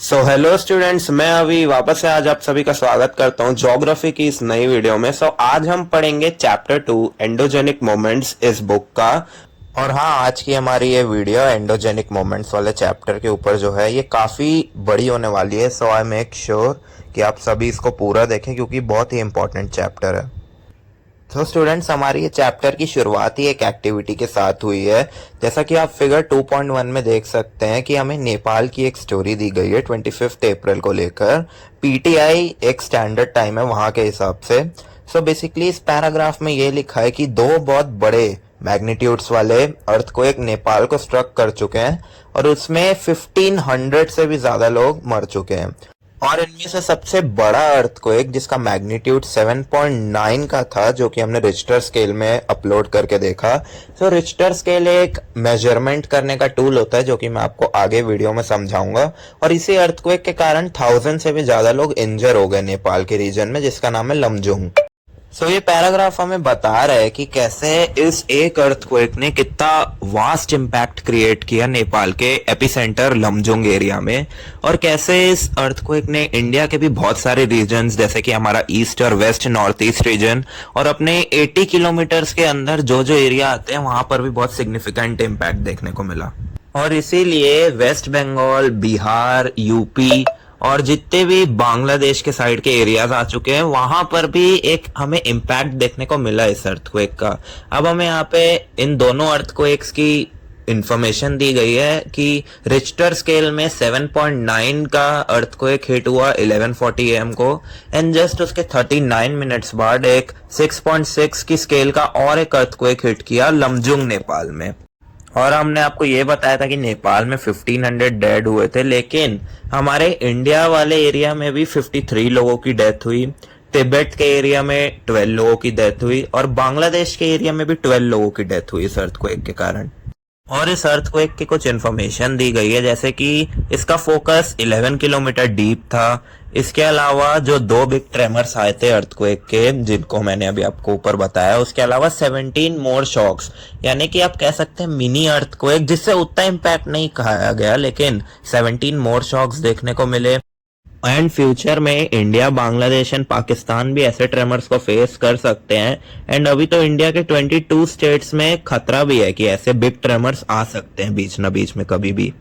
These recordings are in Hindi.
हेलो स्टूडेंट्स, मैं अभी वापस से आज आप सभी का स्वागत करता हूँ ज्योग्राफी की इस नई वीडियो में। आज हम पढ़ेंगे चैप्टर 2 एंडोजेनिक मोमेंट्स इस बुक का। और हाँ, आज की हमारी ये वीडियो एंडोजेनिक मोमेंट्स वाले चैप्टर के ऊपर जो है ये काफ़ी बड़ी होने वाली है। आई मेक श्योर कि आप सभी इसको पूरा देखें क्योंकि बहुत ही इंपॉर्टेंट चैप्टर है। स्टूडेंट्स, हमारी ये चैप्टर की शुरुआत ही एक एक्टिविटी के साथ हुई है। जैसा कि आप फिगर 2.1 में देख सकते हैं कि हमें नेपाल की एक स्टोरी दी गई है 25 अप्रैल को लेकर। पीटीआई एक स्टैंडर्ड टाइम है वहां के हिसाब से। बेसिकली इस पैराग्राफ में ये लिखा है कि दो बहुत बड़े मैग्नीट्यूड्स वाले अर्थक्वेक नेपाल को स्ट्रक कर चुके हैं और उसमें 1500 से भी ज्यादा लोग मर चुके हैं। और इनमें से सबसे बड़ा अर्थक्वेक जिसका मैग्नीट्यूड 7.9 का था, जो कि हमने रिक्टर स्केल में अपलोड करके देखा। रिक्टर स्केल एक मेजरमेंट करने का टूल होता है जो कि मैं आपको आगे वीडियो में समझाऊंगा। और इसी अर्थक्वेक के कारण 1000 से भी ज्यादा लोग इंजर हो गए नेपाल के रीजन में, जिसका नाम है लमजुंग। ये पैराग्राफ हमें बता रहा है कि कैसे इस एक अर्थक्वेक ने कितना वास्ट इम्पैक्ट क्रिएट किया नेपाल के एपिसेंटर लमजुंग एरिया में, और कैसे इस अर्थक्वेक ने इंडिया के भी बहुत सारे रीजन्स जैसे कि हमारा ईस्ट और वेस्ट नॉर्थ ईस्ट रीजन और अपने 80 किलोमीटर्स के अंदर जो जो एरिया आते हैं वहां पर भी बहुत सिग्निफिकेंट इम्पैक्ट देखने को मिला। और इसीलिए वेस्ट बंगाल, बिहार, यूपी और जितने भी बांग्लादेश के साइड के एरियाज आ चुके हैं वहां पर भी एक हमें इम्पैक्ट देखने को मिला इस अर्थक्वेक का। अब हमें यहाँ पे इन दोनों अर्थक्वेक्स की इंफॉर्मेशन दी गई है कि रिक्टर स्केल में 7.9 का अर्थक्वेक हिट हुआ 11:40 AM को, एंड जस्ट उसके 39 मिनट्स बाद एक 6.6 की स्केल का और एक अर्थक्वेक हिट किया लमजुंग नेपाल में। और हमने आपको ये बताया था कि नेपाल में 1500 डेड हुए थे, लेकिन हमारे इंडिया वाले एरिया में भी 53 लोगों की डेथ हुई, तिब्बत के एरिया में 12 लोगों की डेथ हुई और बांग्लादेश के एरिया में भी 12 लोगों की डेथ हुई इस अर्थक्वेक के कारण। और इस अर्थक्वेक की कुछ इन्फॉर्मेशन दी गई है, जैसे कि इसका फोकस 11 किलोमीटर डीप था। इसके अलावा जो दो बिग ट्रेमर्स आए थे अर्थक्वेक के, जिनको मैंने अभी आपको ऊपर बताया, उसके अलावा 17 मोर शॉक्स, यानी कि आप कह सकते हैं मिनी अर्थक्वेक, जिससे उतना इम्पैक्ट नहीं कहा गया, लेकिन 17 मोर शॉक्स देखने को मिले। एंड फ्यूचर में इंडिया, बांग्लादेश एंड पाकिस्तान भी ऐसे ट्रेमर्स को फेस कर सकते हैं। एंड अभी तो इंडिया के 22 स्टेट्स में खतरा भी है कि ऐसे बिग ट्रेमर्स आ सकते हैं बीच न बीच में कभी भी।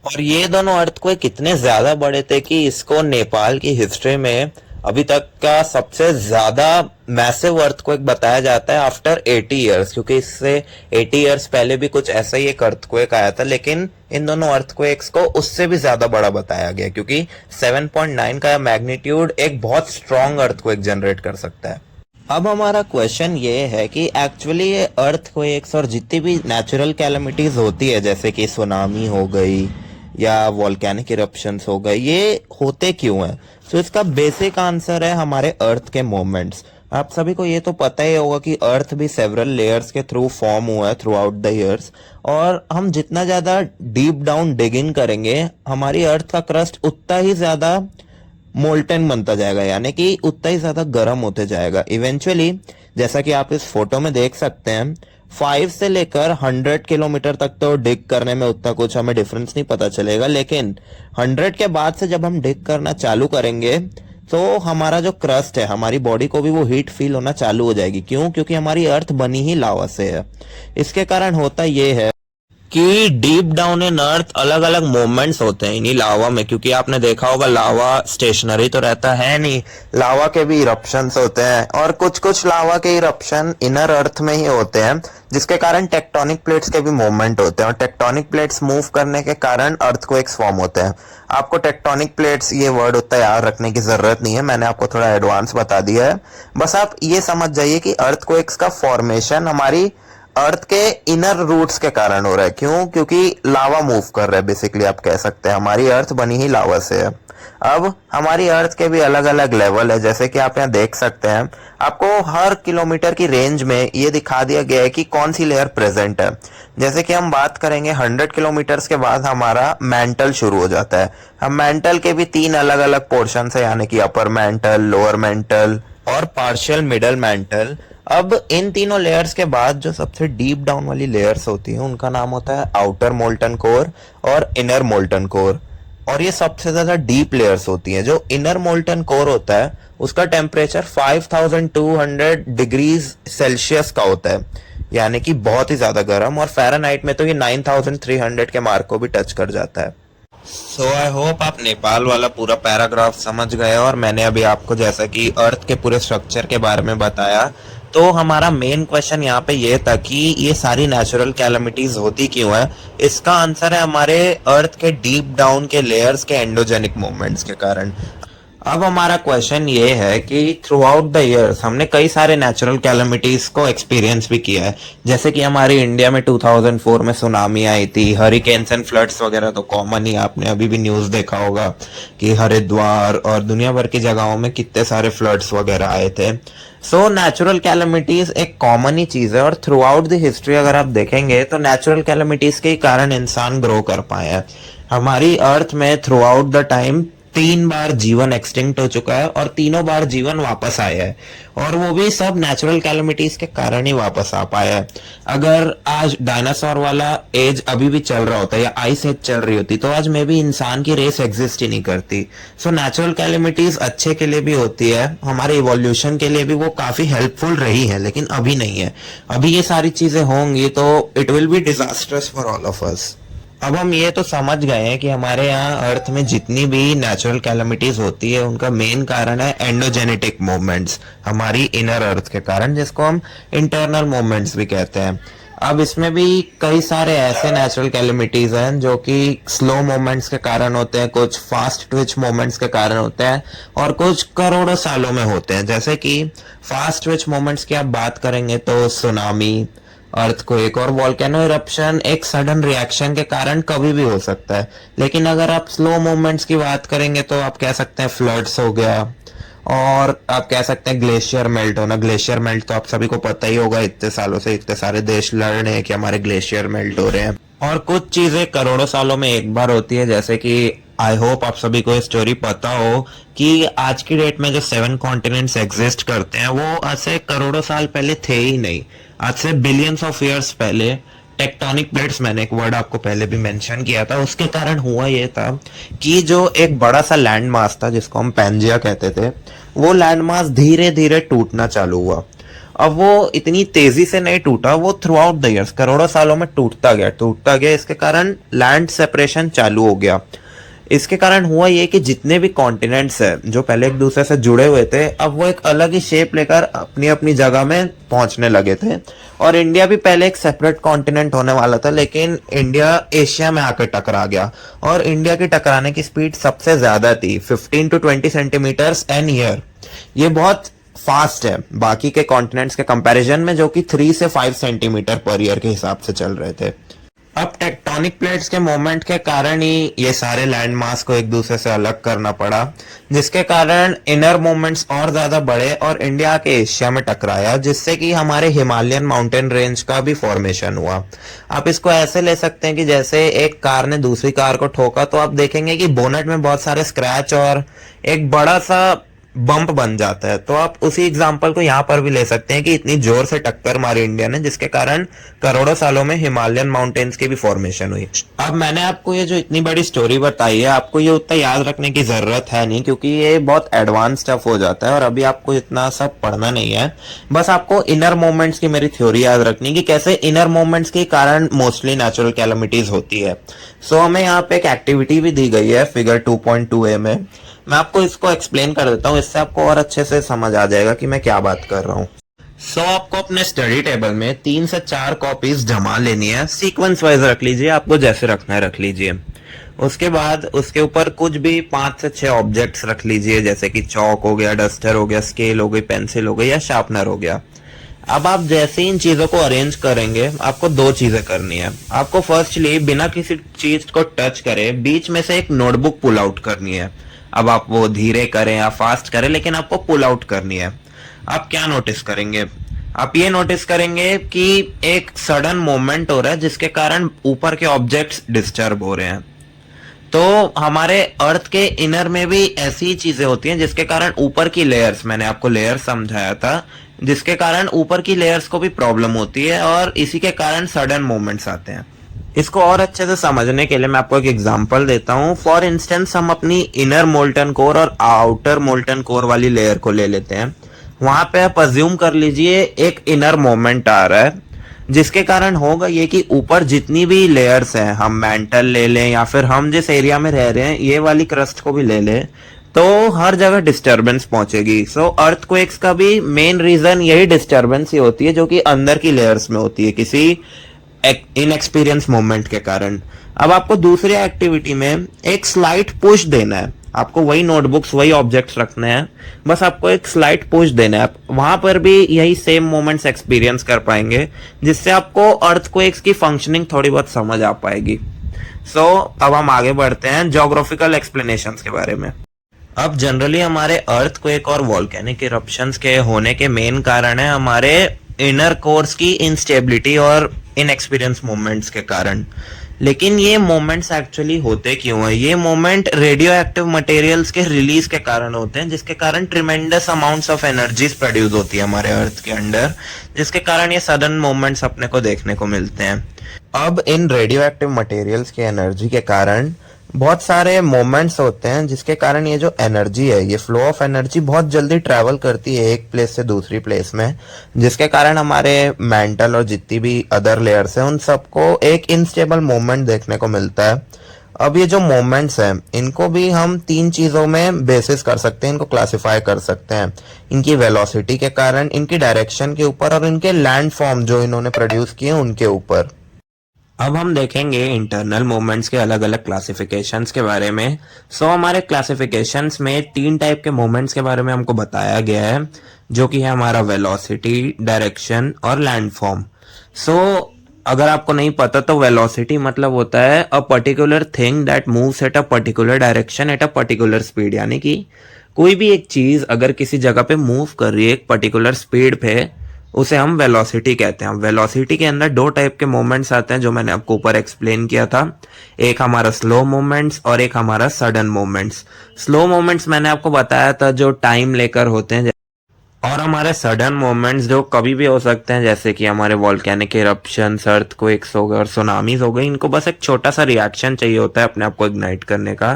और ये दोनों अर्थक्वेक इतने ज्यादा बड़े थे कि इसको नेपाल की हिस्ट्री में अभी तक का सबसे ज्यादा मैसिव अर्थक्वेक बताया जाता है आफ्टर 80 इयर्स, क्योंकि इससे 80 इयर्स पहले भी कुछ ऐसा ही एक अर्थक्वेक आया था, लेकिन इन दोनों अर्थक्वेक्स को उससे भी ज्यादा बड़ा बताया गया क्योंकि 7.9 का मैग्नीट्यूड एक बहुत स्ट्रॉन्ग अर्थक्वेक जनरेट कर सकता है। अब हमारा क्वेश्चन ये है कि एक्चुअली ये अर्थक्वेक्स और जितनी भी नेचुरल कैलेमिटीज होती है, जैसे कि सुनामी हो गई या वॉल्केनिक इरप्शंस हो गए, ये होते क्यों हैं? इसका बेसिक आंसर है हमारे अर्थ के मोमेंट्स। आप सभी को ये तो पता ही होगा कि अर्थ भी सेवरल लेयर्स के थ्रू फॉर्म हुआ है थ्रू आउट द ईयर्स, और हम जितना ज्यादा डीप डाउन डिगिंग करेंगे हमारी अर्थ का क्रस्ट उतना ही ज्यादा मोल्टन बनता जाएगा, यानी कि उतना ही ज्यादा गर्म होते जाएगा इवेंचुअली। जैसा कि आप इस फोटो में देख सकते हैं, 5 से लेकर 100 किलोमीटर तक तो डिग करने में उतना कुछ हमें डिफरेंस नहीं पता चलेगा, लेकिन 100 के बाद से जब हम डिग करना चालू करेंगे तो हमारा जो क्रस्ट है, हमारी बॉडी को भी वो हीट फील होना चालू हो जाएगी। क्यों? क्योंकि हमारी अर्थ बनी ही लावा से है। इसके कारण होता ये है कि डीप डाउन इन अर्थ अलग अलग मूवमेंट्स होते हैं इन्हीं लावा में, क्योंकि आपने देखा होगा लावा स्टेशनरी तो रहता है नहीं, लावा के भी इरप्शंस होते हैं, और कुछ कुछ लावा के इरप्शन इनर अर्थ में ही होते हैं, जिसके कारण टेक्टोनिक प्लेट्स के भी मूवमेंट होते हैं, और टेक्टोनिक प्लेट्स मूव करने के कारण अर्थक्वेक्स फॉर्म होते हैं। आपको टेक्टोनिक प्लेट्स ये वर्ड उतना याद रखने की जरूरत नहीं है, मैंने आपको थोड़ा एडवांस बता दिया है। बस आप ये समझ जाइए कि अर्थक्वेक्स का फॉर्मेशन हमारी अर्थ के इनर रूट्स के कारण हो रहा है। क्यों? क्योंकि लावा मूव कर रहा है, बेसिकली आप कह सकते हैं हमारी अर्थ बनी ही लावा से है। अब हमारी अर्थ के भी अलग अलग लेवल है, जैसे कि आप यहाँ देख सकते हैं, आपको हर किलोमीटर की रेंज में ये दिखा दिया गया है कि कौन सी लेयर प्रेजेंट है। जैसे कि हम बात करेंगे 100 किलोमीटर्स के बाद हमारा मैंटल शुरू हो जाता है। हम मैंटल के भी 3 अलग अलग पोर्शन है, यानी कि अपर मैंटल, लोअर मैंटल और पार्शियल मिडल मैंटल। अब इन तीनों लेयर्स के बाद जो सबसे डीप डाउन वाली लेयर्स होती हैं उनका नाम होता है आउटर मोल्टन कोर और इनर मोल्टन कोर। और ये सबसे ज्यादा डीप लेयर्स होती हैं। जो इनर मोल्टन कोर होता है उसका टेम्परेचर 5200 डिग्रीज सेल्सियस का होता है, यानी कि बहुत ही ज्यादा गर्म। और फ़ारेनहाइट में तो ये 9300 के मार्क को भी टच कर जाता है। सो आई होप आप नेपाल वाला पूरा पैराग्राफ समझ गए। और मैंने अभी आपको जैसा कि अर्थ के पूरे स्ट्रक्चर के बारे में बताया, तो हमारा मेन क्वेश्चन यहाँ पे ये था कि ये सारी नेचुरल कैलमिटीज होती क्यों है। इसका आंसर है हमारे अर्थ के डीप डाउन के लेयर्स के एंडोजेनिक मूवमेंट्स के कारण। अब हमारा क्वेश्चन ये है कि थ्रू आउट द ईयर्स हमने कई सारे नेचुरल कैलमिटीज को एक्सपीरियंस भी किया है। जैसे कि हमारी इंडिया में 2004 में सुनामी आई थी, हरिकेन्स एंड फ्लड्स वगैरह तो कॉमन ही, आपने अभी भी न्यूज़ देखा होगा कि हरिद्वार और दुनिया भर की जगहों में कितने सारे फ्लड्स वगैरह आए थे। सो नेचुरल कैलमिटीज एक कॉमन ही चीज है। और थ्रू आउट द हिस्ट्री अगर आप देखेंगे तो नेचुरल कैलमिटीज के कारण इंसान ग्रो कर पाए हैं। हमारी अर्थ में थ्रू आउट द टाइम 3 बार जीवन एक्सटिंक्ट हो चुका है और तीनों बार जीवन वापस आया है, और वो भी सब नेचुरल कैलमिटीज के कारण ही वापस आ पाया है। अगर आज डायनासोर वाला एज अभी भी चल रहा होता या आइस एज चल रही होती तो आज में भी इंसान की रेस एग्जिस्ट ही नहीं करती। सो नेचुरल कैलमिटीज अच्छे के लिए भी होती है, हमारे इवोल्यूशन के लिए भी वो काफी हेल्पफुल रही है, लेकिन अभी नहीं है। अभी ये सारी चीजें होंगी तो it will be disasters for all of us. अब हम ये तो समझ गए हैं कि हमारे यहाँ अर्थ में जितनी भी नेचुरल कैलमिटीज होती है उनका मेन कारण है एंडोजेनेटिक मूवमेंट्स, हमारी इनर अर्थ के कारण, जिसको हम इंटरनल मूवमेंट्स भी कहते हैं। अब इसमें भी कई सारे ऐसे नेचुरल कैलमिटीज हैं जो कि स्लो मूवमेंट्स के कारण होते हैं, कुछ फास्ट ट्विच मूवमेंट्स के कारण होते हैं, और कुछ करोड़ों सालों में होते हैं। जैसे कि फास्ट ट्विच मूवमेंट्स की आप बात करेंगे तो सुनामी, अर्थक्वेक और वॉल्केनो इरप्शन एक सडन रिएक्शन के कारण कभी भी हो सकता है। लेकिन अगर आप स्लो मूवमेंट्स की बात करेंगे तो आप कह सकते हैं फ्लड्स हो गया, और आप कह सकते हैं ग्लेशियर मेल्ट होना। ग्लेशियर मेल्ट तो आप सभी को पता ही होगा, इतने सालों से इतने सारे देश लड़ रहे हैं कि हमारे ग्लेशियर मेल्ट हो रहे हैं। और कुछ चीजें करोड़ों सालों में एक बार होती है, जैसे कि आई होप आप सभी को ये स्टोरी पता हो कि आज की डेट में जो 7 कॉन्टिनेंट्स एग्जिस्ट करते हैं वो आज से करोड़ों साल पहले थे ही नहीं। आज से बिलियंस ऑफ ईयर्स पहले टेक्टोनिक प्लेट्स, मैंने एक वर्ड आपको पहले भी मेंशन किया था, उसके कारण हुआ ये था कि जो एक बड़ा सा लैंड मास था जिसको हम पैंजिया कहते थे, वो लैंड मास धीरे धीरे टूटना चालू हुआ। अब वो इतनी तेजी से नहीं टूटा, वो थ्रू आउट द ईयर्स करोड़ों सालों में टूटता गया। इसके कारण लैंड सेपरेशन चालू हो गया। इसके कारण हुआ ये कि जितने भी कॉन्टिनेंट्स हैं जो पहले एक दूसरे से जुड़े हुए थे, अब वो एक अलग ही शेप लेकर अपनी अपनी जगह में पहुंचने लगे थे। और इंडिया भी पहले एक सेपरेट कॉन्टिनेंट होने वाला था, लेकिन इंडिया एशिया में आकर टकरा गया, और इंडिया की टकराने की स्पीड सबसे ज्यादा थी 15 to 20 सेंटीमीटर्स एन ईयर। ये बहुत फास्ट है बाकी के कॉन्टिनेंट्स के कंपैरिजन में, जो कि 3 से 5 सेंटीमीटर पर ईयर के हिसाब से चल रहे थे। अब टेक्टोनिक प्लेट्स के मोमेंट के कारण ही ये सारे लैंड मास को एक दूसरे से अलग करना पड़ा, जिसके कारण इनर मूवमेंट्स और ज्यादा बढ़े और इंडिया के एशिया में टकराया, जिससे कि हमारे हिमालयन माउंटेन रेंज का भी फॉर्मेशन हुआ। आप इसको ऐसे ले सकते हैं कि जैसे एक कार ने दूसरी कार को ठोका तो आप देखेंगे कि बोनेट में बहुत सारे स्क्रैच और एक बड़ा सा बम्प बन जाता है। तो आप उसी एग्जांपल को यहाँ पर भी ले सकते हैं कि इतनी जोर से टक्कर मारी इंडिया ने, जिसके कारण करोड़ों सालों में हिमालयन माउंटेन्स की भी फॉर्मेशन हुई। अब मैंने आपको ये जो इतनी बड़ी स्टोरी बताई है, आपको ये उतना याद रखने की जरूरत है नहीं, क्योंकि ये बहुत एडवांस स्टफ हो जाता है और अभी आपको इतना सब पढ़ना नहीं है। बस आपको इनर मूवमेंट्स की मेरी थ्योरी याद रखनी कि कैसे इनर मूवमेंट्स के कारण मोस्टली नेचुरल कैलमिटीज होती है। सो हमें यहाँ पे एक एक्टिविटी भी दी गई है फिगर 2.2a में। मैं आपको इसको एक्सप्लेन कर देता हूँ, इससे आपको और अच्छे से समझ आ जाएगा कि मैं क्या बात कर रहा हूँ। सो आपको अपने स्टडी टेबल में 3 से 4 कॉपीज जमा लेनी है, सीक्वेंस वाइज रख लीजिए, आपको जैसे रखना है रख लीजिए। उसके बाद उसके ऊपर कुछ भी 5 से 6 ऑब्जेक्ट्स रख लीजिए, जैसे कि चौक हो गया, डस्टर हो गया, स्केल हो गई, पेंसिल हो गई या शार्पनर हो गया। अब आप जैसे इन चीजों को अरेंज करेंगे, आपको 2 चीजें करनी है। आपको फर्स्टली बिना किसी चीज को टच करे बीच में से एक नोटबुक पुल आउट करनी है। अब आप वो धीरे करें या फास्ट करें, लेकिन आपको पुल आउट करनी है। आप क्या नोटिस करेंगे? आप ये नोटिस करेंगे कि एक सडन मूवमेंट हो रहा है जिसके कारण ऊपर के ऑब्जेक्ट्स डिस्टर्ब हो रहे हैं। तो हमारे अर्थ के इनर में भी ऐसी चीजें होती हैं जिसके कारण ऊपर की लेयर्स, मैंने आपको लेयर्स समझाया था, जिसके कारण ऊपर की लेयर्स को भी प्रॉब्लम होती है और इसी के कारण सडन मूवमेंट्स आते हैं। इसको और अच्छे से समझने के लिए मैं आपको एक एग्जांपल देता हूँ। फॉर इंस्टेंस हम अपनी इनर मोल्टन कोर और आउटर मोल्टन कोर वाली लेयर को ले लेते हैं। वहां पे आप अज्यूम कर लीजिए एक इनर मोमेंट आ रहा है, जिसके कारण होगा ये कि ऊपर जितनी भी लेयर्स हैं, हम मेंटल ले लें या फिर हम जिस एरिया में रह रहे हैं ये वाली क्रस्ट को भी ले लें, तो हर जगह डिस्टरबेंस पहुंचेगी। सो अर्थक्वेक्स का भी मेन रीजन यही डिस्टरबेंस ही होती है, जो कि अंदर की लेयर्स में होती है किसी इनएक्सपीरियंस मोमेंट के कारण। अब आपको दूसरी एक्टिविटी में एक स्लाइट पुश देना है। आपको वही नोटबुक्स वही ऑब्जेक्ट्स रखने हैं, बस आपको एक स्लाइट पुश देना है। आप वहां पर भी यही सेम मोमेंट्स एक्सपीरियंस कर पाएंगे, जिससे आपको अर्थक्वेक्स की फंक्शनिंग थोड़ी बहुत समझ आ पाएगी। अब हम आगे बढ़ते हैं ज्योग्राफिकल एक्सप्लेनेशंस के बारे में। अब जनरली हमारे अर्थक्वेक और वोल्केनिक इरप्शंस के होने के मेन कारण है हमारे इनर कोर्स की इंस्टेबिलिटी और इनएक्सपीरियंस मोमेंट्स के कारण। लेकिन ये मोमेंट्स एक्चुअली होते क्यों है? ये मोमेंट रेडियो एक्टिव मटेरियल्स के रिलीज के कारण होते हैं, जिसके कारण tremendous amounts of energies produce होती है हमारे अर्थ के अंदर, जिसके कारण ये सडन मोमेंट्स अपने को देखने को मिलते हैं। अब इन रेडियो एक्टिव मटेरियल्स की एनर्जी के कारण बहुत सारे मोमेंट्स होते हैं, जिसके कारण ये जो एनर्जी है, ये फ्लो ऑफ एनर्जी बहुत जल्दी ट्रैवल करती है एक प्लेस से दूसरी प्लेस में, जिसके कारण हमारे मेंटल और जितनी भी अदर लेयर्स हैं उन सबको एक इनस्टेबल मोमेंट देखने को मिलता है। अब ये जो मोमेंट्स हैं इनको भी हम तीन चीजों में बेसिस कर सकते हैं, इनको क्लासिफाई कर सकते हैं। इनकी वेलोसिटी के कारण, इनकी डायरेक्शन के ऊपर और इनके लैंड फॉर्म जो इन्होंने प्रोड्यूस किए उनके ऊपर। अब हम देखेंगे इंटरनल मोमेंट्स के अलग अलग क्लासिफिकेशंस के बारे में। हमारे क्लासिफिकेशंस में तीन टाइप के मोमेंट्स के बारे में हमको बताया गया है, जो कि है हमारा वेलोसिटी, डायरेक्शन और लैंड फॉर्म। अगर आपको नहीं पता तो वेलोसिटी मतलब होता है a particular thing that moves at a particular direction at a particular speed, यानी कि कोई भी एक चीज अगर किसी जगह पे मूव कर रही है एक पर्टिकुलर स्पीड पे, उसे हम वेलोसिटी कहते हैं। वेलोसिटी के अंदर दो टाइप के मोमेंट्स आते हैं, जो मैंने आपको ऊपर एक्सप्लेन किया था। एक हमारा स्लो मोमेंट्स और एक हमारा सडन मोमेंट्स। स्लो मोमेंट्स मैंने आपको बताया था जो टाइम लेकर होते हैं, और हमारे सडन मोमेंट्स जो कभी भी हो सकते हैं, जैसे कि हमारे वॉल्केनिक इरप्शंस, अर्थक्वेक्स हो गए और सुनामीज हो गई। इनको बस एक छोटा सा रिएक्शन चाहिए होता है अपने आप को इग्नाइट करने का।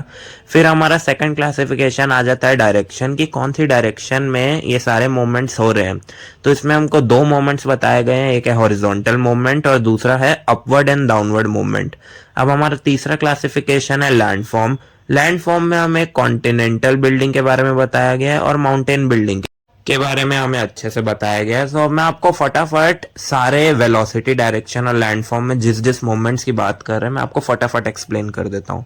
फिर हमारा सेकंड क्लासिफिकेशन आ जाता है डायरेक्शन की, कौन सी डायरेक्शन में ये सारे मोमेंट्स हो रहे हैं। तो इसमें हमको दो मोमेंट्स बताए गए हैं, एक है हॉरिजॉन्टल मोमेंट और दूसरा है अपवर्ड एंड डाउनवर्ड मोमेंट। अब हमारा तीसरा क्लासिफिकेशन है लैंड फॉर्म। लैंड फॉर्म में हमें कॉन्टिनेंटल बिल्डिंग के बारे में बताया गया है और माउंटेन बिल्डिंग के बारे में हमें अच्छे से बताया गया है। तो मैं आपको फटाफट सारे वेलोसिटी, डायरेक्शन और लैंड फॉर्म में जिस जिस मोमेंट्स की बात कर रहे हैं मैं आपको फटाफट एक्सप्लेन कर देता हूँ।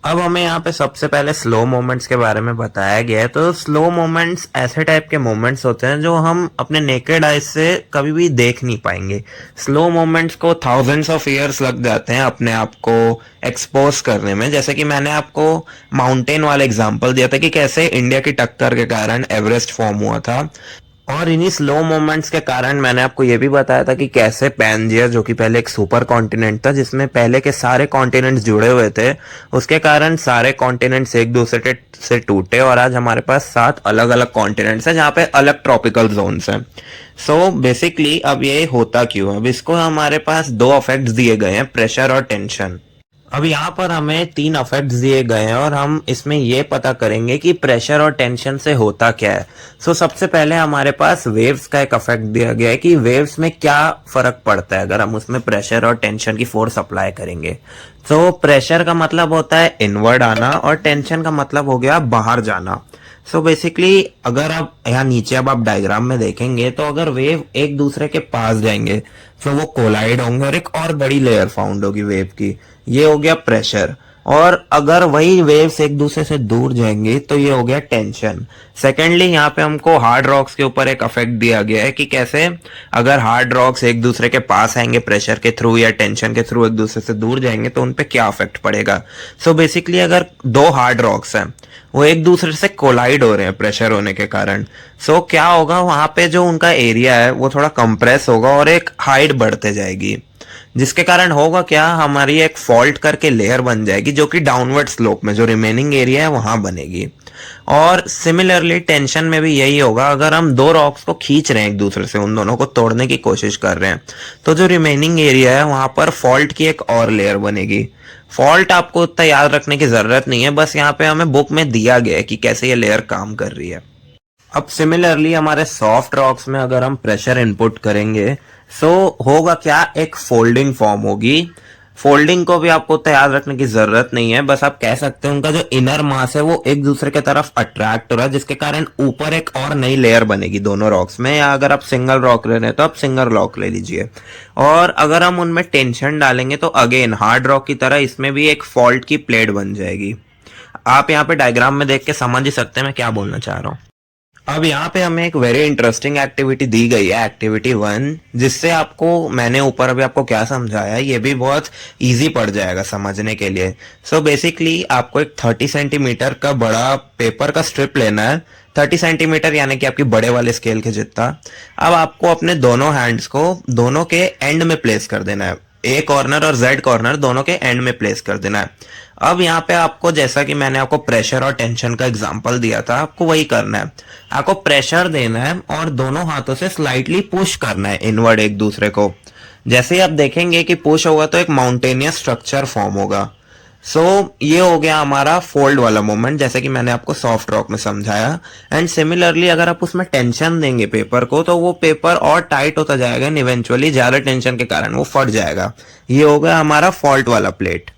अब हमें यहाँ पे सबसे पहले स्लो मोमेंट्स के बारे में बताया गया है। तो स्लो मोमेंट्स ऐसे टाइप के मोमेंट्स होते हैं जो हम अपने नेकेड आइज से कभी भी देख नहीं पाएंगे। स्लो मोमेंट्स को थाउजेंड्स ऑफ ईयर्स लग जाते हैं अपने आप को एक्सपोज करने में। जैसे कि मैंने आपको माउंटेन वाला एग्जांपल दिया था कि कैसे इंडिया की टक्कर के कारण एवरेस्ट फॉर्म हुआ था, और इन्हीं स्लो मोमेंट्स के कारण मैंने आपको ये भी बताया था कि कैसे पैंजिया, जो कि पहले एक सुपर कॉन्टिनेंट था जिसमें पहले के सारे कॉन्टिनेंट्स जुड़े हुए थे, उसके कारण सारे कॉन्टिनेंट्स एक दूसरे से टूटे और आज हमारे पास 7 अलग अलग कॉन्टिनेंट्स हैं जहाँ पे अलग ट्रॉपिकल जोन्स हैं। बेसिकली अब ये होता क्यों है? अब इसको हमारे पास दो इफेक्ट्स दिए गए हैं, प्रेशर और टेंशन। अब यहाँ पर हमें 3 इफेक्ट्स दिए गए हैं और हम इसमें ये पता करेंगे कि प्रेशर और टेंशन से होता क्या है। सबसे पहले हमारे पास वेव्स का एक इफेक्ट दिया गया है कि वेव्स में क्या फर्क पड़ता है अगर हम उसमें प्रेशर और टेंशन की फोर्स अप्लाई करेंगे। प्रेशर का मतलब होता है इनवर्ड आना और टेंशन का मतलब हो गया बाहर जाना। बेसिकली अगर आप यहाँ नीचे अब आप डायग्राम में देखेंगे तो अगर वेव एक दूसरे के पास जाएंगे तो वो कोलाइड होंगे और एक और बड़ी लेयर फाउंड होगी वेव की, ये हो गया प्रेशर। और अगर वही वेव्स एक दूसरे से दूर जाएंगी तो ये हो गया टेंशन। सेकेंडली यहाँ पे हमको हार्ड रॉक्स के ऊपर एक इफेक्ट दिया गया है कि कैसे अगर हार्ड रॉक्स एक दूसरे के पास आएंगे प्रेशर के थ्रू या टेंशन के थ्रू एक दूसरे से दूर जाएंगे तो उनपे क्या इफेक्ट पड़ेगा। बेसिकली अगर दो हार्ड रॉक्स हैं वो एक दूसरे से कोलाइड हो रहे हैं प्रेशर होने के कारण, क्या होगा वहां पे जो उनका एरिया है वो थोड़ा कंप्रेस होगा और एक हाइट बढ़ते जाएगी, जिसके कारण होगा क्या, हमारी एक फॉल्ट करके लेयर बन जाएगी जो कि डाउनवर्ड स्लोप में जो रिमेनिंग एरिया है वहां बनेगी। और सिमिलरली टेंशन में भी यही होगा, अगर हम दो रॉक्स को खींच रहे हैं एक दूसरे से, उन दोनों को तोड़ने की कोशिश कर रहे हैं, तो जो रिमेनिंग एरिया है वहां पर फॉल्ट की एक और लेयर बनेगी। फॉल्ट आपको उतना याद रखने की जरूरत नहीं है, बस यहाँ पे हमें बुक में दिया गया है कि कैसे ये लेयर काम कर रही है। अब सिमिलरली हमारे सॉफ्ट रॉक्स में अगर हम प्रेशर इनपुट करेंगे सो होगा क्या, एक फोल्डिंग फॉर्म होगी। फोल्डिंग को भी आपको उतना याद रखने की जरूरत नहीं है, बस आप कह सकते हैं उनका जो इनर मास है वो एक दूसरे की तरफ अट्रैक्ट हो रहा है, जिसके कारण ऊपर एक और नई लेयर बनेगी दोनों रॉक्स में। या अगर आप सिंगल रॉक ले रहे हैं तो आप सिंगल रॉक ले लीजिए। और अगर हम उनमें टेंशन डालेंगे तो अगेन हार्ड रॉक की तरह इसमें भी एक फॉल्ट की प्लेट बन जाएगी। आप यहाँ पे डायग्राम में देख के समझ ही सकते हैं मैं क्या बोलना चाह रहा हूँ। अब यहाँ पे हमें एक वेरी इंटरेस्टिंग एक्टिविटी दी गई है, एक्टिविटी 1, जिससे आपको मैंने ऊपर अभी आपको क्या समझाया ये भी बहुत इजी पड़ जाएगा समझने के लिए। सो बेसिकली आपको एक 30 सेंटीमीटर का बड़ा पेपर का स्ट्रिप लेना है, 30 सेंटीमीटर यानी कि आपकी बड़े वाले स्केल के जितना। अब आपको अपने दोनों हैंड्स को दोनों के एंड में प्लेस कर देना है, ए कॉर्नर और जेड कॉर्नर दोनों के एंड में प्लेस कर देना है। अब यहाँ पे आपको, जैसा कि मैंने आपको प्रेशर और टेंशन का एग्जांपल दिया था, आपको वही करना है। आपको प्रेशर देना है और दोनों हाथों से स्लाइटली पुश करना है इनवर्ड एक दूसरे को। जैसे ही आप देखेंगे कि पुश होगा तो एक माउंटेनियस स्ट्रक्चर फॉर्म होगा। ये हो गया हमारा फोल्ड वाला मोमेंट, जैसे कि मैंने आपको सॉफ्ट रॉक में समझाया। एंड सिमिलरली अगर आप उसमें टेंशन देंगे पेपर को तो वो पेपर और टाइट होता जाएगा एंड इवेंचुअली ज्यादा टेंशन के कारण वो फट जाएगा। ये हो गया हमारा फॉल्ट वाला प्लेट।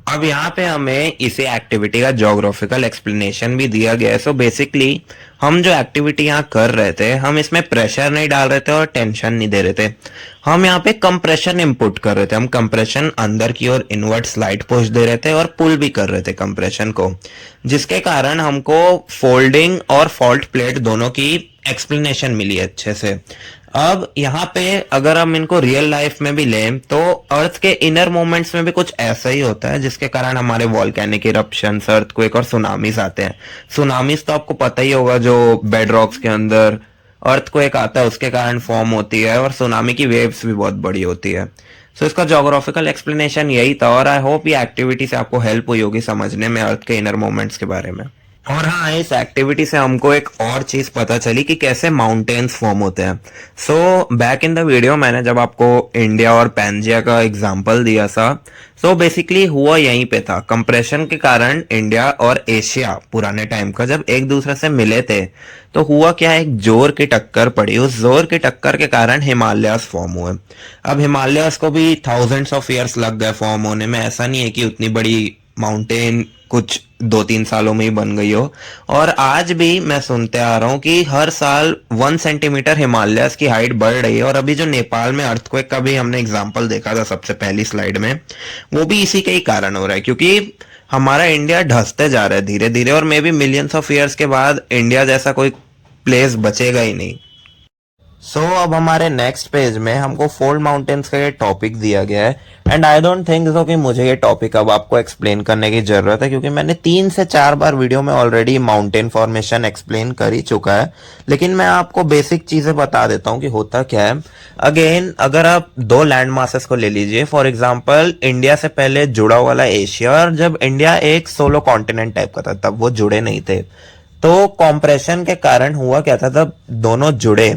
अब यहाँ पे हमें इसी एक्टिविटी का ज्योग्राफिकल एक्सप्लेनेशन भी दिया गया है। सो बेसिकली हम जो एक्टिविटी यहाँ कर रहे थे, हम इसमें प्रेशर नहीं डाल रहे थे और टेंशन नहीं दे रहे थे, हम यहाँ पे कंप्रेशन इनपुट कर रहे थे। हम कंप्रेशन अंदर की ओर इनवर्ट स्लाइड पुश दे रहे थे और पुल भी कर रहे थे कंप्रेशन को, जिसके कारण हमको फोल्डिंग और फॉल्ट प्लेट दोनों की एक्सप्लेनेशन मिली अच्छे से। अब यहाँ पे अगर हम इनको रियल लाइफ में भी लें तो अर्थ के इनर मोमेंट्स में भी कुछ ऐसा ही होता है, जिसके कारण हमारे वॉल्केनिक इरप्शंस, अर्थक्वेक और सुनामीज आते हैं। सुनामीज तो आपको पता ही होगा, जो बेड रॉक्स के अंदर अर्थक्वेक आता है उसके कारण फॉर्म होती है, और सुनामी की वेव्स भी बहुत बड़ी होती है। इसका ज्योग्राफिकल एक्सप्लेनेशन यही था, और आई होप ये एक्टिविटी से आपको हेल्प हुई होगी समझने में अर्थ के इनर मोमेंट्स के बारे में। और हाँ, इस एक्टिविटी से हमको एक और चीज पता चली कि कैसे माउंटेन्स फॉर्म होते हैं। बैक इन द वीडियो मैंने जब आपको इंडिया और पैंजिया का एग्जांपल दिया था, बेसिकली हुआ यहीं पे था। कंप्रेशन के कारण इंडिया और एशिया पुराने टाइम का जब एक दूसरे से मिले थे तो हुआ क्या, एक जोर की टक्कर पड़ी। उस जोर की टक्कर के कारण हिमालयास फॉर्म हुए। अब हिमालयास को भी थाउजेंड्स ऑफ ईयर्स लग गए फॉर्म होने में। ऐसा नहीं है कि उतनी बड़ी माउंटेन कुछ 2-3 सालों में ही बन गई हो। और आज भी मैं सुनते आ रहा हूँ कि हर साल 1 सेंटीमीटर हिमालयास की हाइट बढ़ रही है। और अभी जो नेपाल में अर्थक्वेक का भी हमने एग्जांपल देखा था सबसे पहली स्लाइड में, वो भी इसी के ही कारण हो रहा है, क्योंकि हमारा इंडिया ढसते जा रहा है धीरे धीरे, और may be millions of years के बाद इंडिया जैसा कोई प्लेस बचेगा ही नहीं। अब हमारे नेक्स्ट पेज में हमको फोल्ड माउंटेन्स का ये टॉपिक दिया गया है, and I don't think so कि मुझे ये टॉपिक अब आपको एक्सप्लेन करने की जरूरत है, क्योंकि मैंने 3 से 4 बार वीडियो में ऑलरेडी माउंटेन फॉर्मेशन एक्सप्लेन कर ही चुका है। लेकिन मैं आपको बेसिक चीजें बता देता हूँ कि होता क्या है। अगेन, अगर आप 2 लैंड मासेस को ले लीजिए, फॉर एग्जाम्पल इंडिया से पहले जुड़ा वाला एशिया, और जब इंडिया एक सोलो कॉन्टिनेंट टाइप का था तब वो जुड़े नहीं थे। तो कॉम्प्रेशन के कारण हुआ क्या था, तब दोनों जुड़े,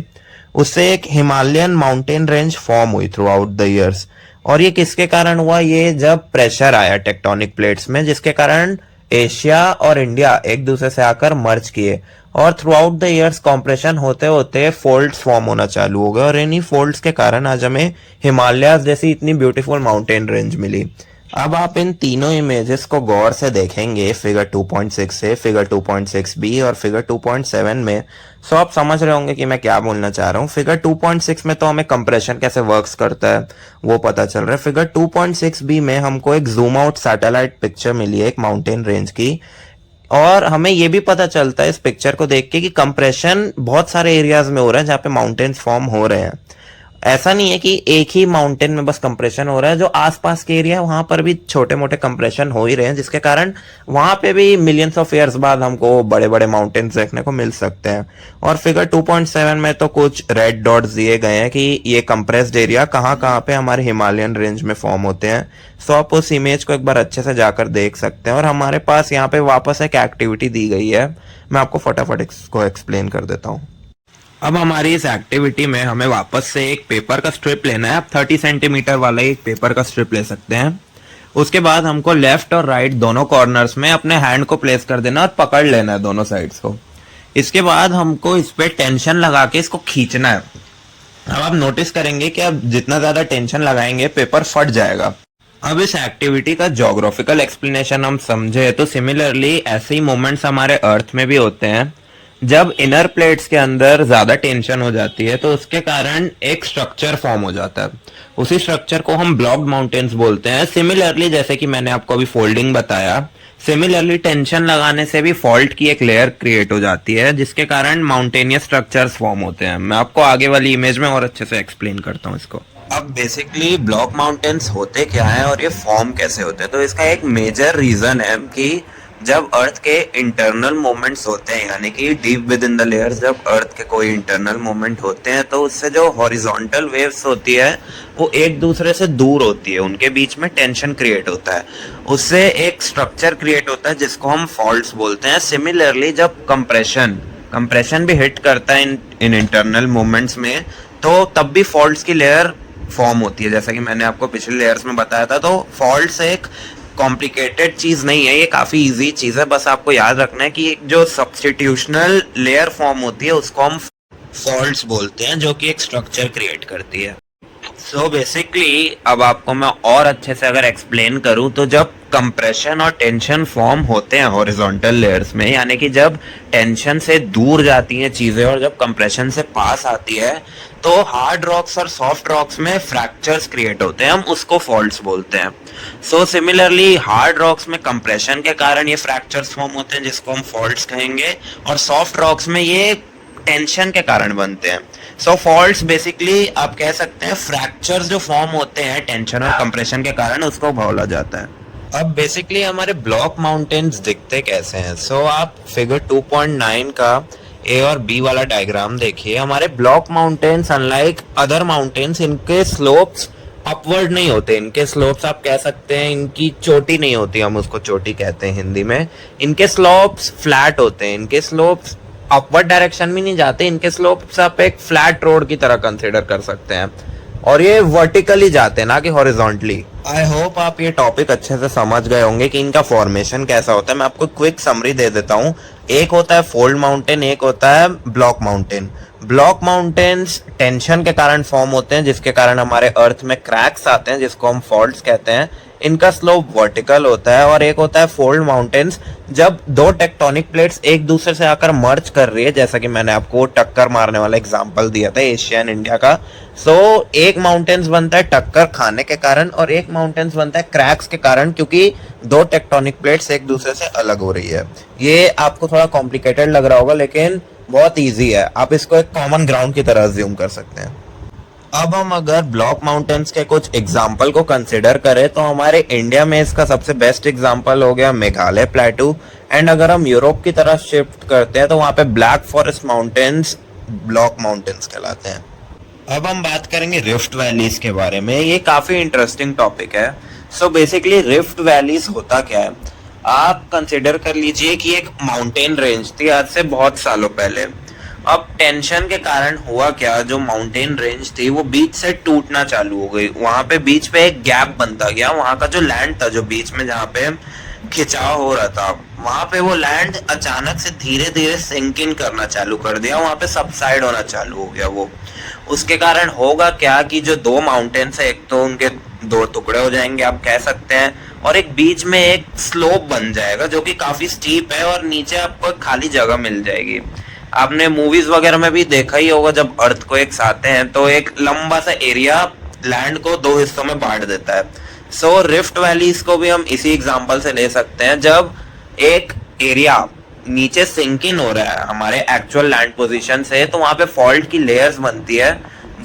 उससे एक हिमालयन माउंटेन रेंज फॉर्म हुई थ्रू आउट द ईयर्स। और ये किसके कारण हुआ, ये जब प्रेशर आया टेक्टोनिक प्लेट्स में, जिसके कारण एशिया और इंडिया एक दूसरे से आकर मर्ज किए, और through out the years compression होते होते फोल्ड्स फॉर्म होना चालू हो गए, और इन्हीं फोल्ड्स के कारण आज हमें हिमालयास जैसी इतनी ब्यूटीफुल माउंटेन रेंज मिली। अब आप इन तीनों इमेजेस को गौर से देखेंगे, फिगर 2.6 से फिगर 2.6b और फिगर 2.7 में, आप समझ रहे होंगे कि मैं क्या बोलना चाह रहा हूँ। फिगर 2.6 में तो हमें कंप्रेशन कैसे वर्क्स करता है वो पता चल रहा है। फिगर 2.6b में हमको एक जूम आउट सैटेलाइट पिक्चर मिली है एक माउंटेन रेंज की, और हमें ये भी पता चलता है इस पिक्चर को देख के कि कंप्रेशन बहुत सारे एरियाज में हो रहा है जहाँ पे माउंटेन्स फॉर्म हो रहे हैं। ऐसा नहीं है कि एक ही माउंटेन में बस कंप्रेशन हो रहा है, जो आसपास के एरिया है वहां पर भी छोटे मोटे कंप्रेशन हो ही रहे हैं, जिसके कारण वहां पे भी मिलियंस ऑफ ईयर्स बाद हमको बड़े बड़े माउंटेन्स देखने को मिल सकते हैं। और फिगर 2.7 में तो कुछ रेड डॉट्स दिए गए हैं कि ये कंप्रेस्ड एरिया कहाँ कहाँ पे हमारे हिमालयन रेंज में फॉर्म होते हैं। सो आप उस इमेज को एक बार अच्छे से जाकर देख सकते हैं। और हमारे पास यहाँ पे वापस एक एक्टिविटी दी गई है, मैं आपको फटाफट इसको एक्सप्लेन कर देता हूँ। अब हमारी इस एक्टिविटी में हमें वापस से एक पेपर का स्ट्रिप लेना है। आप 30 सेंटीमीटर वाला एक पेपर का स्ट्रिप ले सकते हैं। उसके बाद हमको लेफ्ट और राइट दोनों कॉर्नर्स में अपने हैंड को प्लेस कर देना और पकड़ लेना है दोनों साइड्स को। इसके बाद हमको इस पे टेंशन लगा के इसको खींचना है। अब आप नोटिस करेंगे कि आप जितना ज्यादा टेंशन लगाएंगे पेपर फट जाएगा। अब इस एक्टिविटी का ज्योग्राफिकल एक्सप्लेनेशन हम समझे तो सिमिलरली ऐसे ही मोमेंट्स हमारे अर्थ में भी होते हैं। जब इनर प्लेट्स के अंदर ज्यादा टेंशन हो जाती है तो उसके कारण एक स्ट्रक्चर फॉर्म हो जाता है। उसी स्ट्रक्चर को हम ब्लॉक्ड माउंटेन्स बोलते हैं। सिमिलरली जैसे कि मैंने आपको अभी फोल्डिंग बताया, सिमिलरली टेंशन लगाने से भी फॉल्ट की एक लेयर क्रिएट हो जाती है, जिसके कारण माउंटेनियस स्ट्रक्चर्स फॉर्म होते हैं। मैं आपको आगे वाली इमेज में और अच्छे से एक्सप्लेन करता हूँ इसको। अब बेसिकली ब्लॉक माउंटेन्स होते क्या है और ये फॉर्म कैसे होते हैं, तो इसका एक मेजर रीजन है कि जब अर्थ के इंटरनल मूवमेंट्स होते हैं, यानी कि deep with in the layers जब अर्थ के कोई इंटरनल मूवमेंट होते हैं तो उससे जो हॉरिजॉन्टल वेव्स होती है वो एक दूसरे से दूर होती है, उनके बीच में टेंशन क्रिएट होता है, उससे एक स्ट्रक्चर क्रिएट होता है जिसको हम फॉल्ट्स बोलते हैं। सिमिलरली जब कंप्रेशन भी हिट करता है इन इंटरनल मूवमेंट्स में, तो तब भी फॉल्ट्स की लेयर फॉर्म होती है। जैसा कि मैंने आपको पिछले लेयर्स में बताया था, तो फॉल्ट्स एक कॉम्प्लिकेटेड चीज नहीं है, ये काफी इजी चीज है। बस आपको याद रखना है कि एक जो सब्स्टिट्यूशनल लेयर फॉर्म होती है उसको हम फॉल्ट्स बोलते हैं, जो कि एक स्ट्रक्चर क्रिएट करती है। सो बेसिकली अब आपको मैं और अच्छे से अगर एक्सप्लेन करूं तो जब कंप्रेशन और टेंशन फॉर्म होते हैं हॉरिजॉन्टल लेयर्स में, यानी कि जब टेंशन से दूर जाती हैं चीजें और जब कंप्रेशन से पास आती है, तो हार्ड रॉक्स और सॉफ्ट रॉक्स में फ्रैक्चर्स क्रिएट होते हैं, हम उसको फॉल्ट्स बोलते हैं। सो सिमिलरली हार्ड रॉक्स में कंप्रेशन के कारण ये फ्रैक्चर्स फॉर्म होते हैं जिसको हम फॉल्ट्स कहेंगे, और सॉफ्ट रॉक्स में ये टेंशन के कारण बनते हैं। सो फॉल्ट्स बेसिकली आप कह सकते हैं फ्रैक्चर्स जो फॉर्म होते हैं टेंशन और कंप्रेशन के कारण, उसको बोला जाता है। अब बेसिकली हमारे ब्लॉक माउंटेन्स दिखते कैसे हैं, सो आप फिगर 2.9 का ए और बी वाला डायग्राम देखिए। हमारे block mountains unlike other mountains, इनके स्लोप्स अपवर्ड नहीं होते, इनके स्लोप्स आप कह सकते हैं इनकी चोटी नहीं होती, हम उसको चोटी कहते हैं हिंदी में। इनके स्लोप्स फ्लैट होते हैं, इनके स्लोप्स अपवर्ड डायरेक्शन में नहीं जाते, इनके स्लोप्स आप एक फ्लैट रोड की तरह कंसिडर कर सकते हैं, और ये वर्टिकली जाते हैं ना कि हॉरिजॉन्टली। आई होप आप ये टॉपिक अच्छे से समझ गए होंगे कि इनका फॉर्मेशन कैसा होता है। मैं आपको क्विक समरी दे देता हूँ। एक होता है फोल्ड माउंटेन, एक होता है block mountain. Block mountains tension के कारण फॉर्म होते हैं, जिसके कारण हमारे अर्थ में क्रैक्स आते हैं, जिसको हम फॉल्ट्स कहते हैं। इनका स्लोप वर्टिकल होता है। और एक होता है फोल्ड माउंटेन्स, जब दो टेक्टोनिक प्लेट्स एक दूसरे से आकर मर्ज कर रही है, जैसा कि मैंने आपको टक्कर मारने वाला एग्जांपल दिया था एशिया एंड इंडिया का। सो एक माउंटेन्स बनता है टक्कर खाने के कारण और एक माउंटेन्स बनता है क्रैक्स के कारण, क्योंकि दो टेक्टोनिक प्लेट्स एक दूसरे से अलग हो रही है। ये आपको थोड़ा कॉम्प्लिकेटेड लग रहा होगा लेकिन बहुत ईजी है, आप इसको एक कॉमन ग्राउंड की तरह अज्यूम कर सकते हैं। अब हम अगर ब्लॉक माउंटेन्स के कुछ एग्जाम्पल को कंसिडर करें तो हमारे इंडिया में इसका सबसे बेस्ट एग्जाम्पल हो गया मेघालय प्लेटू। एंड अगर हम यूरोप की तरफ शिफ्ट करते हैं तो वहां पे black forest mountains block mountains कहलाते हैं। अब हम बात करेंगे रिफ्ट वैलीज के बारे में। ये काफी इंटरेस्टिंग टॉपिक है। सो बेसिकली रिफ्ट वैलीज होता क्या है, आप कंसिडर कर लीजिए कि एक माउंटेन रेंज थी आज से बहुत सालों पहले। अब टेंशन के कारण हुआ क्या, जो माउंटेन रेंज थी वो बीच से टूटना चालू हो गई। वहां पे बीच पे एक गैप बनता गया, वहां का जो लैंड था जो बीच में जहाँ पे खिंचाव हो रहा था, वहां पे वो लैंड अचानक से धीरे धीरे सिंक इन करना चालू कर दिया, वहां पे सबसाइड होना चालू हो गया वो। उसके कारण होगा क्या कि जो दो माउंटेन्स है, एक तो उनके दो टुकड़े हो जाएंगे आप कह सकते हैं, और एक बीच में एक स्लोप बन जाएगा जो कि काफी स्टीप है और नीचे आपको खाली जगह मिल जाएगी। आपने मूवीज वगैरह में भी देखा ही होगा, जब अर्थक्वेक्स आते हैं तो एक लंबा सा एरिया लैंड को दो हिस्सों में बांट देता है। सो रिफ्ट वैलीज को भी हम इसी एग्जांपल से ले सकते हैं। जब एक एरिया नीचे सिंक इन हो रहा है हमारे एक्चुअल लैंड पोजीशन से, तो वहां पे फॉल्ट की लेयर्स बनती है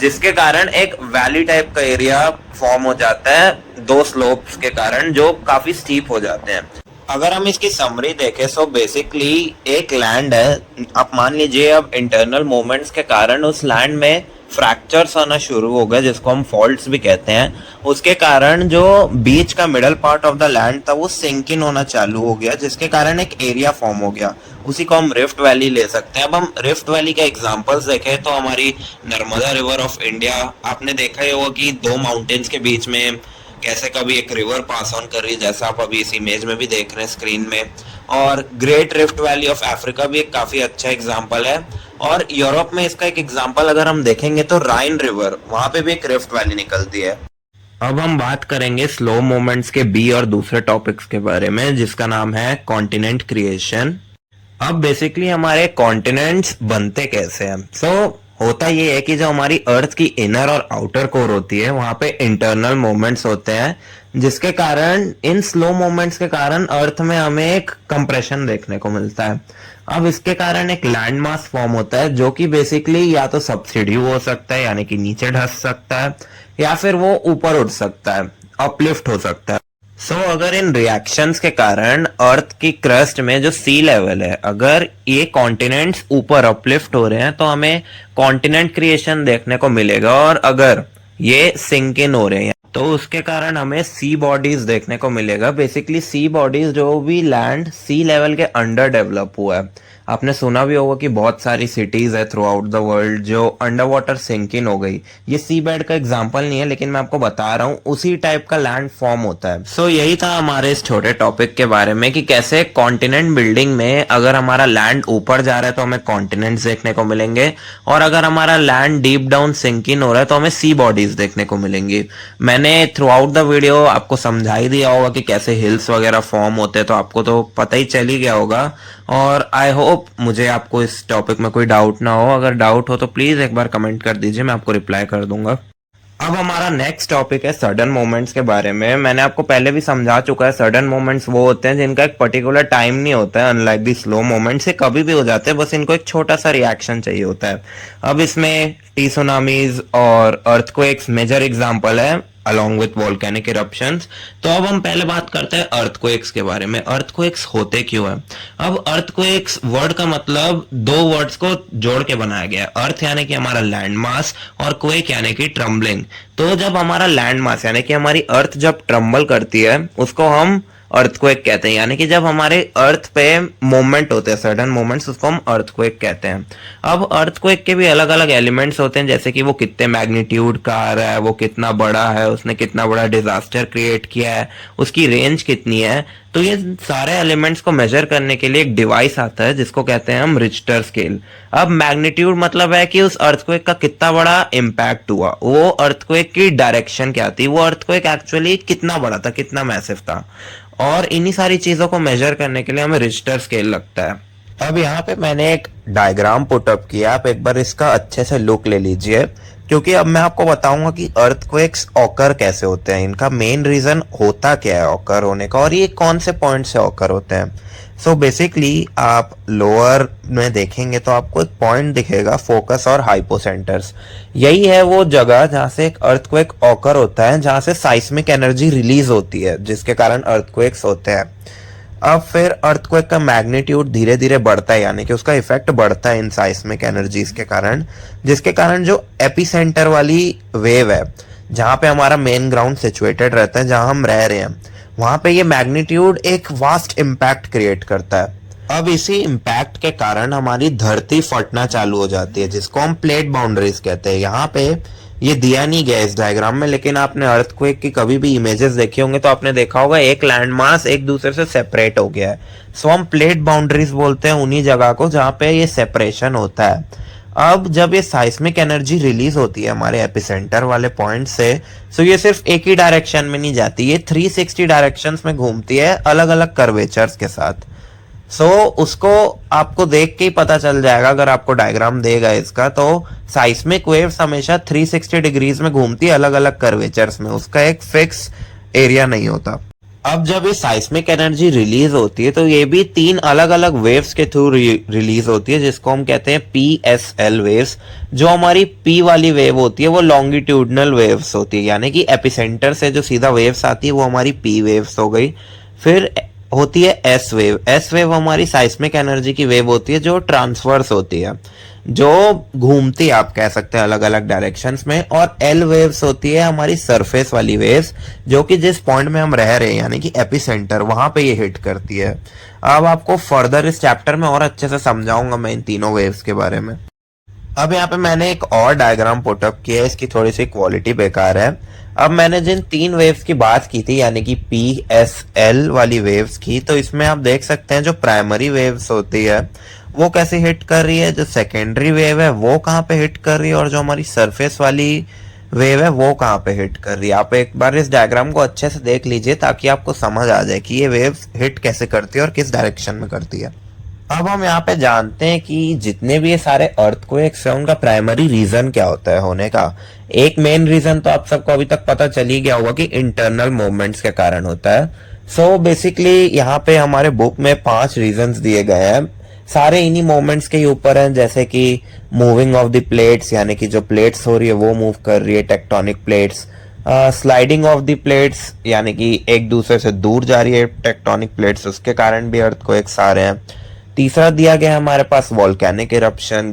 जिसके कारण एक वैली टाइप का एरिया फॉर्म हो जाता है दो स्लोप्स के कारण, जो काफी स्टीप हो जाते हैं। अगर हम इसकी समरी देखें सो बेसिकली एक लैंड है, आप मान लीजिए अब इंटरनल मूवमेंट्स के कारण उस लैंड में फ्रैक्चर्स आना शुरू हो गए, जिसको हम फॉल्ट्स भी कहते हैं। उसके कारण जो बीच का middle part of the land था वो सिंक इन होना चालू हो गया, जिसके कारण एक एरिया फॉर्म हो गया। उसी को हम रिफ्ट वैली ले सकते हैं। अब हम रिफ्ट वैली के एग्जांपल्स देखें तो हमारी नर्मदा रिवर ऑफ इंडिया, आपने देखा ही होगा कि दो माउंटेन्स के बीच में कैसे कभी एक रिवर पास ऑन कर रही है, जैसा आप अभी इस इमेज में भी देख रहे हैं स्क्रीन में। और great rift valley of Africa भी एक काफी अच्छा एग्जांपल है। और यूरोप में इसका एक एग्जांपल अगर हम देखेंगे तो राइन रिवर, वहां पे भी एक रिफ्ट वैली निकलती है। अब हम बात करेंगे स्लो मोमेंट्स के बी और दूसरे टॉपिक्स के बारे में, जिसका नाम है कॉन्टिनेंट क्रिएशन। अब बेसिकली हमारे कॉन्टिनेंट्स बनते कैसे हैं? होता ये है कि जो हमारी अर्थ की इनर और आउटर कोर होती है वहां पे इंटरनल मोमेंट्स होते हैं, जिसके कारण इन स्लो मोमेंट्स के कारण अर्थ में हमें एक कंप्रेशन देखने को मिलता है। अब इसके कारण एक लैंड मास फॉर्म होता है, जो कि बेसिकली या तो सबसिड्यू हो सकता है यानी कि नीचे धंस सकता है, या फिर वो ऊपर उठ सकता है, अपलिफ्ट हो सकता है। अगर इन रिएक्शंस के कारण अर्थ की क्रस्ट में जो सी लेवल है, अगर ये कॉन्टिनेंट्स ऊपर अपलिफ्ट हो रहे हैं तो हमें कॉन्टिनेंट क्रिएशन देखने को मिलेगा। और अगर ये सिंक इन हो रहे हैं तो उसके कारण हमें सी बॉडीज देखने को मिलेगा। बेसिकली सी बॉडीज जो भी लैंड सी लेवल के अंडर डेवलप हुआ है। आपने सुना भी होगा कि बहुत सारी सिटीज है थ्रू आउट द वर्ल्ड जो अंडर वाटर सिंक इन हो गई। ये सी बेड का एग्जांपल नहीं है, लेकिन मैं आपको बता रहा हूँ उसी टाइप का लैंड फॉर्म होता है। यही था हमारे इस छोटे टॉपिक के बारे में कि कैसे कॉन्टिनेंट बिल्डिंग में अगर हमारा लैंड ऊपर जा रहा है तो हमें कॉन्टिनेंट्स देखने को मिलेंगे, और अगर हमारा land deep down sink in हो रहा है तो हमें सी बॉडीज देखने को मिलेंगी। मैंने थ्रू आउट द वीडियो आपको समझा ही दिया होगा कि कैसे हिल्स वगैरह फॉर्म होते हैं, तो आपको तो पता ही चल ही गया होगा। और आई होप मुझे आपको इस टॉपिक में कोई डाउट ना हो। अगर डाउट हो तो प्लीज एक बार कमेंट कर दीजिए, मैं आपको रिप्लाई कर दूंगा। अब हमारा नेक्स्ट टॉपिक है सडन मोमेंट्स के बारे में। मैंने आपको पहले भी समझा चुका है, सडन मोमेंट्स वो होते हैं जिनका एक पर्टिकुलर टाइम नहीं होता है, अनलाइक दी स्लो मोमेंट्स। से कभी भी हो जाते हैं, बस इनको एक छोटा सा रिएक्शन चाहिए होता है। अब इसमें टी सुनामीज और अर्थक्वेक्स मेजर एग्जांपल है, अलॉन्ग विथ वोल्केनिक इरप्शंस। तो अब हम पहले बात करते हैं अर्थक्वेक्स के बारे में। अर्थक्वेक्स होते क्यों है? अब अर्थक्वेक्स वर्ड का मतलब दो वर्ड्स को जोड़ के बनाया गया है। अर्थ यानी कि हमारा लैंड मास, और क्वेक यानी कि ट्रम्बलिंग। तो जब हमारा लैंड मास यानी कि हमारी अर्थ जब ट्रम्बल करती है उसको हम अर्थक्वेक कहते हैं, यानी कि जब हमारे अर्थ पे मूवमेंट होते हैं, सडन मूवमेंट्स, उसको हम अर्थक्वेक कहते हैं। अब अर्थक्वेक के भी अलग अलग एलिमेंट्स होते हैं, जैसे कि वो कितने मैग्नीट्यूड का आ रहा है, वो कितना बड़ा है, उसने कितना बड़ा डिजास्टर क्रिएट किया है, उसकी रेंज कितनी है। तो ये सारे एलिमेंट्स को मेजर करने के लिए एक डिवाइस आता है जिसको कहते हैं हम रिक्टर स्केल। अब मैग्नीट्यूड मतलब है कि उस अर्थक्वेक का कितना बड़ा इम्पैक्ट हुआ, वो अर्थक्वेक की डायरेक्शन क्या थी, वो अर्थक्वेक एक्चुअली कितना बड़ा था, कितना मैसिव था। और इन्हीं सारी चीजों को मेजर करने के लिए हमें रिक्टर स्केल लगता है। अब यहाँ पे मैंने एक डायग्राम पुटअप किया, आप एक बार इसका अच्छे से लुक ले लीजिए, क्योंकि अब मैं आपको बताऊंगा कि अर्थक्वेक्स ऑकर कैसे होते हैं, इनका मेन रीजन होता क्या है ऑकर होने का, और ये कौन से पॉइंट से ऑकर होते हैं। बेसिकली आप लोअर में देखेंगे तो आपको एक पॉइंट दिखेगा, फोकस और हाइपोसेंटर्स। यही है वो जगह जहां से एक अर्थक्वेक ऑकर होता है, जहां से साइस्मिक एनर्जी रिलीज होती है, जिसके कारण अर्थक्वेक्स होते हैं। अब फिर अर्थक्वेक का मैग्नीट्यूड धीरे धीरे बढ़ता है, यानी कि उसका इफेक्ट बढ़ता है इन साइस्मिक एनर्जीज के कारण, जिसके कारण जो एपिसेंटर वाली वेव है, जहां पे हमारा मेन ग्राउंड सिचुएटेड रहता है, जहां हम रह रहे हैं, वहां पे ये मैग्नीट्यूड एक वास्ट इम्पैक्ट क्रिएट करता है। अब इसी इम्पैक्ट के कारण हमारी धरती फटना चालू हो जाती है, जिसको हम प्लेट बाउंड्रीज कहते हैं। यहाँ पे ये दिया नहीं गया इस डायग्राम में, लेकिन आपने अर्थक्वेक की कभी भी इमेजेस देखे होंगे तो आपने देखा होगा एक लैंड मास एक दूसरे से सेपरेट हो गया है। हम प्लेट बाउंड्रीज बोलते हैं उन्हीं जगह को जहाँ पे ये सेपरेशन होता है। अब जब ये साइस्मिक एनर्जी रिलीज होती है हमारे एपिसेंटर वाले पॉइंट से, ये सिर्फ एक ही डायरेक्शन में नहीं जाती, ये 360 डायरेक्शंस में घूमती है, अलग अलग कर्वेचर्स के साथ। उसको आपको देख के ही पता चल जाएगा, अगर आपको डायग्राम देगा इसका, तो साइस्मिक वेव्स हमेशा 360 डिग्रीज में घूमती है, अलग अलग कर्वेचर्स में, उसका एक फिक्स एरिया नहीं होता। अब जब ये साइस्मिक एनर्जी रिलीज होती है तो ये भी तीन अलग अलग वेव्स के थ्रू रिलीज होती है, जिसको हम कहते हैं PSL वेव्स। जो हमारी P वाली वेव होती है वो लॉन्गिट्यूडनल वेव्स होती है, यानी कि एपिसेंटर से जो सीधा वेव्स आती है वो हमारी P वेव्स हो गई। फिर होती है S वेव। S वेव हमारी साइस्मिक एनर्जी की वेव होती है जो ट्रांसवर्स होती है, जो घूमती है, आप कह सकते हैं अलग अलग डायरेक्शंस में। और L वेव्स होती है हमारी सरफेस वाली वेव्स, जो कि जिस पॉइंट में हम रह रहे हैं यानी कि एपिसेंटर, वहां पे ये हिट करती है। अब आपको फर्दर इस चैप्टर में और अच्छे से समझाऊंगा मैं इन तीनों वेव्स के बारे में। अब यहाँ पे मैंने एक और डायग्राम पुटअप किया है, इसकी थोड़ी सी क्वालिटी बेकार है। अब मैंने जिन तीन वेव्स की बात की थी यानी कि PSL वाली वेव्स की, तो इसमें आप देख सकते हैं जो प्राइमरी वेव्स होती है वो कैसे हिट कर रही है, जो सेकेंडरी वेव है वो कहाँ पे हिट कर रही है, और जो हमारी सरफेस वाली वेव है वो कहाँ पे हिट कर रही है। आप एक बार इस डायग्राम को अच्छे से देख लीजिए ताकि आपको समझ आ जाए कि ये वेव्स हिट कैसे करती है और किस डायरेक्शन में करती है। अब हम यहाँ पे जानते हैं कि जितने भी ये सारे अर्थक्वेक्स हैं उनका प्राइमरी रीजन क्या होता है होने का। एक मेन रीजन तो आप सबको अभी तक पता चल ही गया होगा कि इंटरनल मूवमेंट्स के कारण होता है। सो बेसिकली यहाँ पे हमारे बुक में 5 रीजंस दिए गए हैं, सारे इन्हीं मूवमेंट्स के ऊपर हैं, जैसे कि मूविंग ऑफ द प्लेट्स, यानी कि जो प्लेट्स हो रही है वो मूव कर रही है, tectonic plates. Sliding of the plates, यानी कि एक दूसरे से दूर जा रही है टेक्टोनिक प्लेट्स, उसके कारण भी अर्थक्वेक्स आ रहे हैं। तीसरा दिया गया है हमारे पास वोल्केनिक इरप्शन।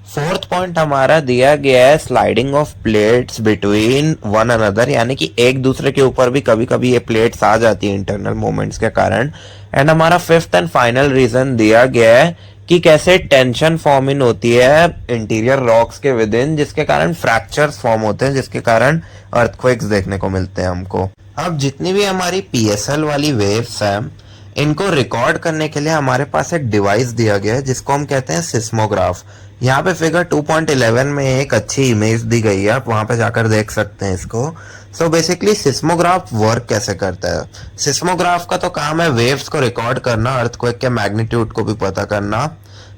फोर्थ पॉइंट हमारा दिया गया है sliding of plates between one another, यानी कि एक दूसरे के ऊपर भी कभी कभी ये प्लेट्स आ जाती है इंटरनल मूवमेंट्स के कारण। एंड हमारा फिफ्थ एंड फाइनल रीजन दिया गया है कि कैसे टेंशन फॉर्म इन होती है इंटीरियर रॉक्स के विद इन, जिसके कारण फ्रैक्चर्स फॉर्म होते हैं, जिसके कारण अर्थक्वेक्स देखने को मिलते हैं हमको। अब जितनी भी हमारी PSL वाली वेव्स हैं इनको रिकॉर्ड करने के लिए हमारे पास एक डिवाइस दिया गया है जिसको हम कहते हैं सिस्मोग्राफ। यहाँ पे फिगर 2.11 में एक अच्छी इमेज दी गई है, आप वहां पे जाकर देख सकते हैं इसको। सो बेसिकली सिस्मोग्राफ वर्क कैसे करता है। सिस्मोग्राफ का तो काम है वेव्स को रिकॉर्ड करना, अर्थक्वेक के मैग्नीट्यूड को भी पता करना।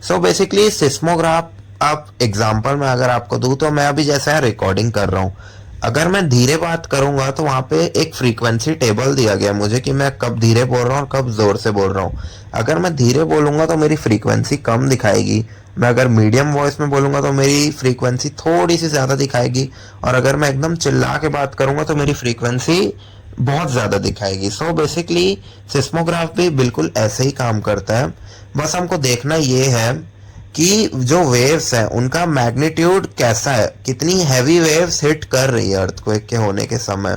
सो बेसिकली सिस्मोग्राफ, आप एग्जांपल में अगर आपको दूं तो मैं अभी जैसे रिकॉर्डिंग कर रहा हूँ, अगर मैं धीरे बात करूंगा तो वहां पे एक फ्रीक्वेंसी टेबल दिया गया मुझे कि मैं कब धीरे बोल रहा हूँ और कब जोर से बोल रहा हूँ। अगर मैं धीरे बोलूंगा तो मेरी फ्रीक्वेंसी कम दिखाएगी, मैं अगर मीडियम वॉइस में बोलूंगा तो मेरी फ्रीक्वेंसी थोड़ी सी ज्यादा दिखाएगी, और अगर मैं एकदम चिल्ला के बात करूंगा तो मेरी फ्रीक्वेंसी बहुत ज्यादा दिखाएगी। सो बेसिकली सिस्मोग्राफ भी बिल्कुल ऐसे ही काम करता है, बस हमको देखना ये है कि जो वेव्स हैं उनका मैग्नीट्यूड कैसा है, कितनी हैवी वेव्स हिट कर रही है अर्थक्वेक के होने के समय।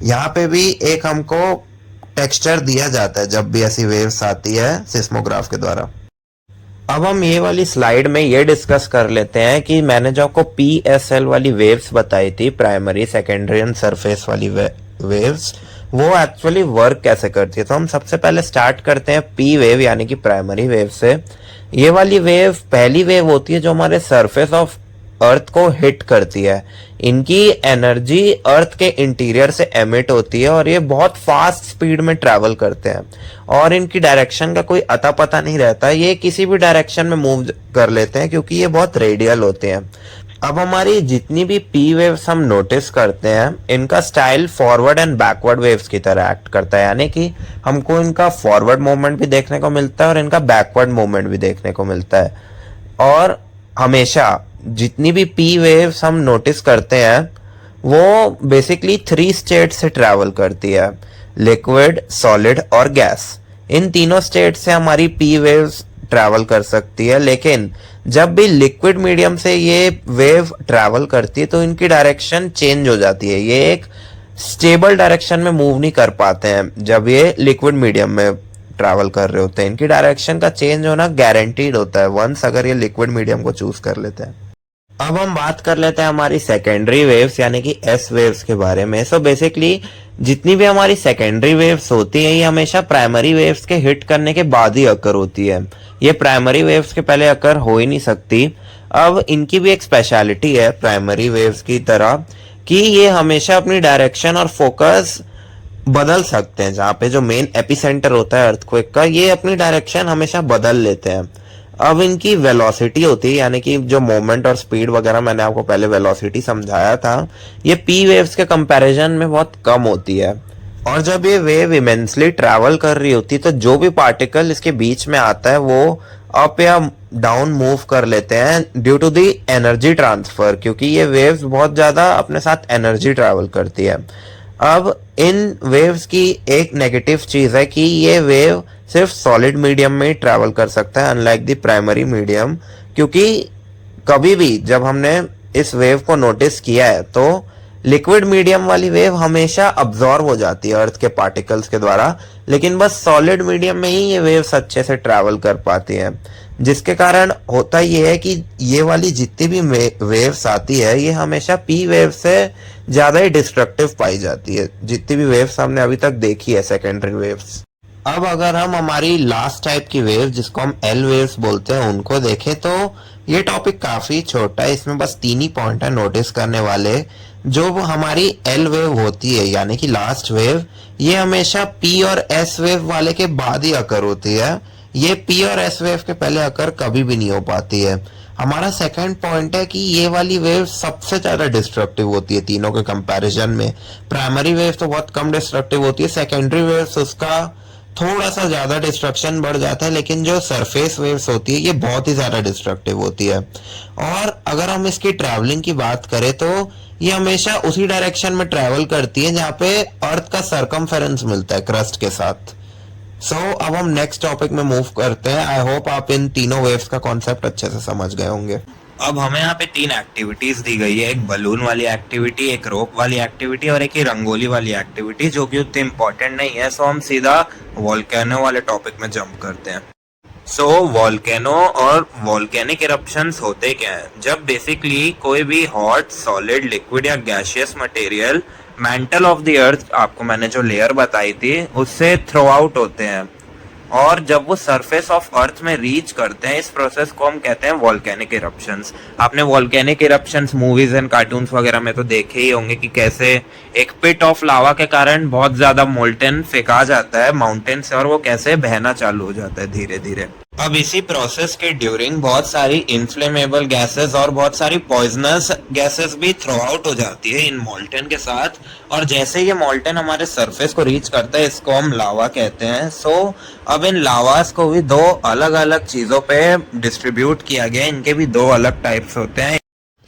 यहाँ पे भी एक हमको टेक्सचर दिया जाता है जब भी ऐसी वेव्स आती है सिस्मोग्राफ के द्वारा। अब हम ये वाली स्लाइड में ये डिस्कस कर लेते हैं कि मैंने जो आपको PSL वाली वेव्स बताई थी, प्राइमरी सेकेंडरी एंड सरफेस वाली वेव्स, वो एक्चुअली वर्क कैसे करती है। तो हम सबसे पहले स्टार्ट करते हैं P वेव यानी कि प्राइमरी वेव से। ये वाली वेव पहली वेव होती है जो हमारे सरफेस ऑफ अर्थ को हिट करती है। इनकी एनर्जी अर्थ के इंटीरियर से एमिट होती है और ये बहुत फास्ट स्पीड में ट्रैवल करते हैं, और इनकी डायरेक्शन का कोई अता पता नहीं रहता, ये किसी भी डायरेक्शन में मूव कर लेते हैं क्योंकि ये बहुत रेडियल होते हैं। अब हमारी जितनी भी P वेव्स हम नोटिस करते हैं इनका style forward and backward waves की तरह एक्ट करता है, यानी कि हमको इनका फॉरवर्ड मूवमेंट भी देखने को मिलता है और इनका बैकवर्ड मूवमेंट भी देखने को मिलता है। और हमेशा जितनी भी P वेव्स हम नोटिस करते हैं वो बेसिकली 3 स्टेट से ट्रैवल करती है, लिक्विड, सॉलिड और गैस। इन तीनों स्टेट से हमारी P वेव्स ट्रैवल कर सकती है, लेकिन जब भी लिक्विड मीडियम से ये वेव ट्रैवल करती है तो इनकी डायरेक्शन चेंज हो जाती है, ये एक स्टेबल डायरेक्शन में मूव नहीं कर पाते हैं। जब ये लिक्विड मीडियम में ट्रैवल कर रहे होते हैं इनकी डायरेक्शन का चेंज होना गारंटीड होता है वंस अगर ये लिक्विड मीडियम को चूज कर लेते हैं। अब हम बात कर लेते हैं हमारी सेकेंडरी वेव्स यानी कि S वेव्स के बारे में। सो बेसिकली जितनी भी हमारी सेकेंडरी वेव्स होती है ये हमेशा प्राइमरी वेव्स के हिट करने के बाद ही अकर होती है, ये प्राइमरी वेव्स के पहले अकर हो ही नहीं सकती। अब इनकी भी एक स्पेशलिटी है प्राइमरी वेव्स की तरह कि ये हमेशा अपनी डायरेक्शन और फोकस बदल सकते हैं। जहाँ पे जो मेन एपिसेंटर होता है अर्थक्वेक का, ये अपनी डायरेक्शन हमेशा बदल लेते हैं। अब इनकी वेलोसिटी होती है यानी कि जो मोमेंट और स्पीड वगैरह मैंने आपको पहले वेलोसिटी समझाया था, ये P वेव्स के कंपैरिजन में बहुत कम होती है। और जब ये वेव इमेंसली ट्रैवल कर रही होती है तो जो भी पार्टिकल इसके बीच में आता है वो अप या डाउन मूव कर लेते हैं due to the energy transfer, क्योंकि ये वेव्स बहुत ज्यादा अपने साथ एनर्जी ट्रैवल करती है। अब इन वेव्स की एक नेगेटिव चीज है कि ये वेव सिर्फ सॉलिड मीडियम में ही ट्रैवल कर सकता है अनलाइक द प्राइमरी मीडियम, क्योंकि कभी भी जब हमने इस वेव को नोटिस किया है तो लिक्विड मीडियम वाली वेव हमेशा अब्जॉर्ब हो जाती है अर्थ के पार्टिकल्स के द्वारा, लेकिन बस सॉलिड मीडियम में ही ये वेव्स अच्छे से ट्रैवल कर पाती हैं, जिसके कारण होता ये है कि ये वाली जितनी भी वेव्स आती है ये हमेशा पी वेव से ज्यादा ही डिस्ट्रक्टिव पाई जाती है, जितनी भी वेव्स हमने अभी तक देखी है सेकेंडरी वेव्स। अब अगर हम हमारी लास्ट टाइप की वेव जिसको हम एल वेव्स बोलते हैं उनको देखें तो ये टॉपिक काफी छोटा है, इसमें बस 3 ही पॉइंट है नोटिस करने वाले। जो वो हमारी एल वेव होती है यानी कि लास्ट वेव, ये हमेशा पी और एस वेव वाले के बाद ही अकर होती है, ये पी और एस वेव के पहले अकर कभी भी नहीं हो पाती है। हमारा सेकंड पॉइंट है कि ये वाली वेव सबसे ज्यादा डिस्ट्रक्टिव होती है तीनों के कंपैरिजन में। प्राइमरी वेव तो बहुत कम डिस्ट्रक्टिव होती है, सेकेंडरी वेव्स उसका थोड़ा सा ज्यादा डिस्ट्रक्शन बढ़ जाता है, लेकिन जो सरफेस वेव्स होती है ये बहुत ही ज्यादा डिस्ट्रक्टिव होती है। और अगर हम इसकी ट्रैवलिंग की बात करें तो ये हमेशा उसी डायरेक्शन में ट्रैवल करती है जहाँ पे अर्थ का सरकमफेरेंस मिलता है क्रस्ट के साथ। अब हम नेक्स्ट टॉपिक में मूव करते हैं। आई होप आप इन तीनों वेव्स का कॉन्सेप्ट अच्छे से समझ गए होंगे। अब हमें यहाँ पे 3 एक्टिविटीज दी गई है, एक बलून वाली एक्टिविटी, एक रोप वाली एक्टिविटी और एक ही रंगोली वाली एक्टिविटी, जो कि उतनी इम्पोर्टेंट नहीं है। हम सीधा वोल्केनो वाले टॉपिक में जंप करते हैं। वोल्केनो और वोल्केनिक इरप्शंस होते क्या हैं? जब बेसिकली कोई भी हॉट, सॉलिड, लिक्विड या gaseous material mental of the earth, आपको मैंने जो लेयर बताई थी उससे थ्रो आउट होते हैं, और जब वो सरफेस ऑफ अर्थ में रीच करते हैं, इस प्रोसेस को हम कहते हैं वोल्केनिक इरप्शंस। आपने volcanic eruptions movies and cartoons वगैरह में तो देखे ही होंगे कि कैसे एक पिट ऑफ लावा के कारण बहुत ज्यादा मोल्टेन फेंका जाता है माउंटेन से और वो कैसे बहना चालू हो जाता है धीरे धीरे। अब इसी प्रोसेस के ड्यूरिंग बहुत सारी इन्फ्लेमेबल गैसेस और बहुत सारी पॉइजनस गैसेस भी थ्रो आउट हो जाती है इन मोल्टेन के साथ, और जैसे ये मोल्टेन हमारे सरफेस को रीच करता है इसको हम लावा कहते हैं। अब इन लावास को भी 2 अलग अलग चीजों पे डिस्ट्रीब्यूट किया गया, इनके भी 2 अलग टाइप्स होते हैं।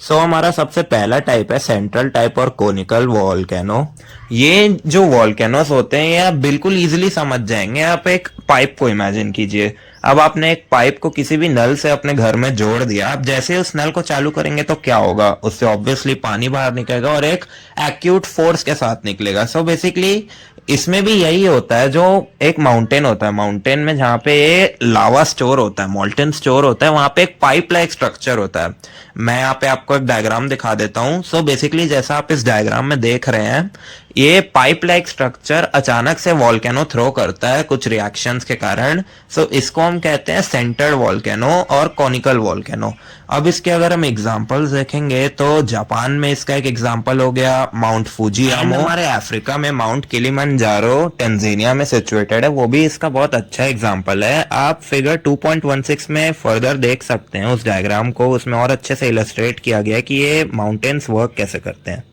हमारा सबसे पहला टाइप है सेंट्रल टाइप और कोनिकल वोल्केनो। ये जो वोल्केनोस होते हैं ये आप बिल्कुल इजीली समझ जाएंगे। आप एक पाइप को इमेजिन कीजिए। अब आपने एक पाइप को किसी भी नल से अपने घर में जोड़ दिया, आप जैसे उस नल को चालू करेंगे तो क्या होगा, उससे ऑब्वियसली पानी बाहर निकलेगा और एक एक्यूट फोर्स के साथ निकलेगा। बेसिकली इसमें भी यही होता है, जो एक माउंटेन होता है, माउंटेन में जहाँ पे ये लावा स्टोर होता है, मोल्टेन स्टोर होता है, वहां पे एक पाइप लाइक स्ट्रक्चर होता है। मैं यहाँ पे आपको एक डायग्राम दिखा देता हूँ। बेसिकली जैसा आप इस डायग्राम में देख रहे हैं, ये पाइप लाइक स्ट्रक्चर अचानक से वोल्केनो थ्रो करता है कुछ रिएक्शंस के कारण। इसको हम कहते हैं सेंटर्ड वोल्केनो और कोनिकल वोल्केनो। अब इसके अगर हम एग्जांपल्स देखेंगे तो जापान में इसका एक एग्जांपल हो गया माउंट फुजियामो, हमारे अफ्रीका में माउंट किलिमंजारो टेंजानिया में सिचुएटेड है, वो भी इसका बहुत अच्छा एग्जांपल है। आप फिगर 2.16 में फर्दर देख सकते हैं उस डायग्राम को, उसमें और अच्छे से इलस्ट्रेट किया गया कि ये माउंटेन्स वर्क कैसे करते हैं।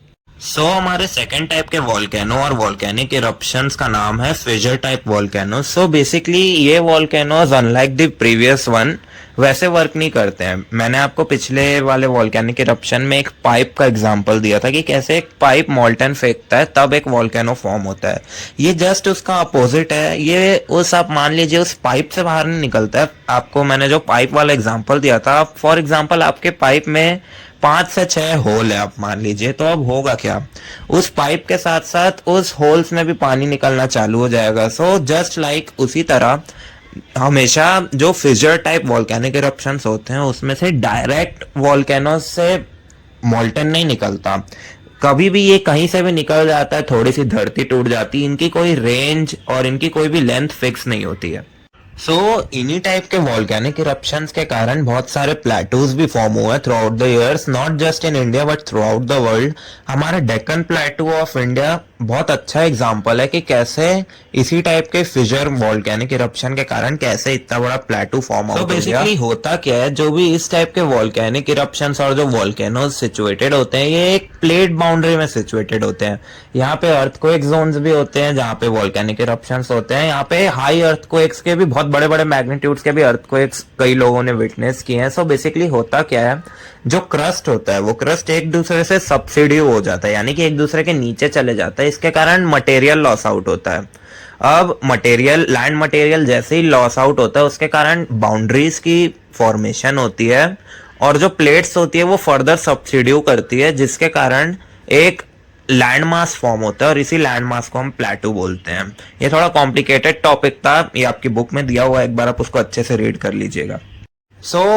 हमारे सेकेंड टाइप के वोल्केनो और वोल्केनिक इरप्शंस का नाम है फिशर टाइप वोल्केनो। बेसिकली ये volcanoes unlike the previous one वैसे वर्क नहीं करते हैं। मैंने आपको पिछले वाले वोल्केनिक इरप्शन में एक पाइप का एग्जांपल दिया था कि कैसे एक पाइप मोल्टन फेंकता है तब एक वोल्केनो फॉर्म होता है। ये जस्ट उसका अपोजिट है। ये उस आप मान लीजिए उस पाइप से बाहर नहीं निकलता है। आपको मैंने जो पाइप वाला एग्जांपल दिया था, फॉर एग्जांपल आपके पाइप में 5 से 6 होल है आप मान लीजिए, तो अब होगा क्या, उस पाइप के साथ साथ उस होल्स में भी पानी निकलना चालू हो जाएगा। जस्ट लाइक उसी तरह हमेशा जो फिशर टाइप वोल्केनिक इरप्शंस होते हैं उसमें से डायरेक्ट वोल्केनोस से मोल्टन नहीं निकलता, कभी भी ये कहीं से भी निकल जाता है, थोड़ी सी धरती टूट जाती है, इनकी कोई रेंज और इनकी कोई भी लेंथ फिक्स नहीं होती है। इन्हीं टाइप के वॉल्केनिक इरप्शंस के कारण बहुत सारे प्लेटूज भी फॉर्म हुए through out the years, not just in India but through out the world. हमारा डेक्कन प्लेटू ऑफ इंडिया बहुत अच्छा एग्जांपल है कि कैसे इसी टाइप के फिजर वॉल्केनिक इरप्शन के कारण कैसे इतना बड़ा प्लेटू फॉर्म आउट हो गया। बेसिकली होता क्या है, जो भी इस टाइप के वॉल्केनिक इरप्शंस और जो वॉल्केनोज सिचुएटेड होते हैं, ये एक प्लेट बाउंड्री में सिचुएटेड होते हैं। यहाँ पे अर्थक्वेक जोन्स भी होते हैं जहाँ पे वॉल्केनिक इरप्शंस होते हैं। यहाँ पे हाई अर्थक्वेक्स के भी, बहुत बड़े बड़े मैग्नीट्यूड्स के भी अर्थक्वेक्स कई लोगों ने विटनेस किए हैं। सो बेसिकली होता क्या है, जो क्रस्ट होता है वो क्रस्ट एक दूसरे से सब्सिड्यू हो जाता है, यानी कि एक दूसरे के नीचे चले जाता है। इसके कारण मटेरियल लॉस आउट होता है। अब मटेरियल, लैंड मटेरियल जैसे ही लॉस आउट होता है, उसके कारण बाउंड्रीज की फॉर्मेशन होती है और जो प्लेट्स होती है वो फर्दर सब्सिड्यू करती है, जिसके कारण एक लैंड मास फॉर्म होता है और इसी लैंड मास को हम प्लेटू बोलते हैं। ये थोड़ा कॉम्प्लिकेटेड टॉपिक था, ये आपकी बुक में दिया हुआ है, एक बार आप उसको अच्छे से रीड कर लीजिएगा।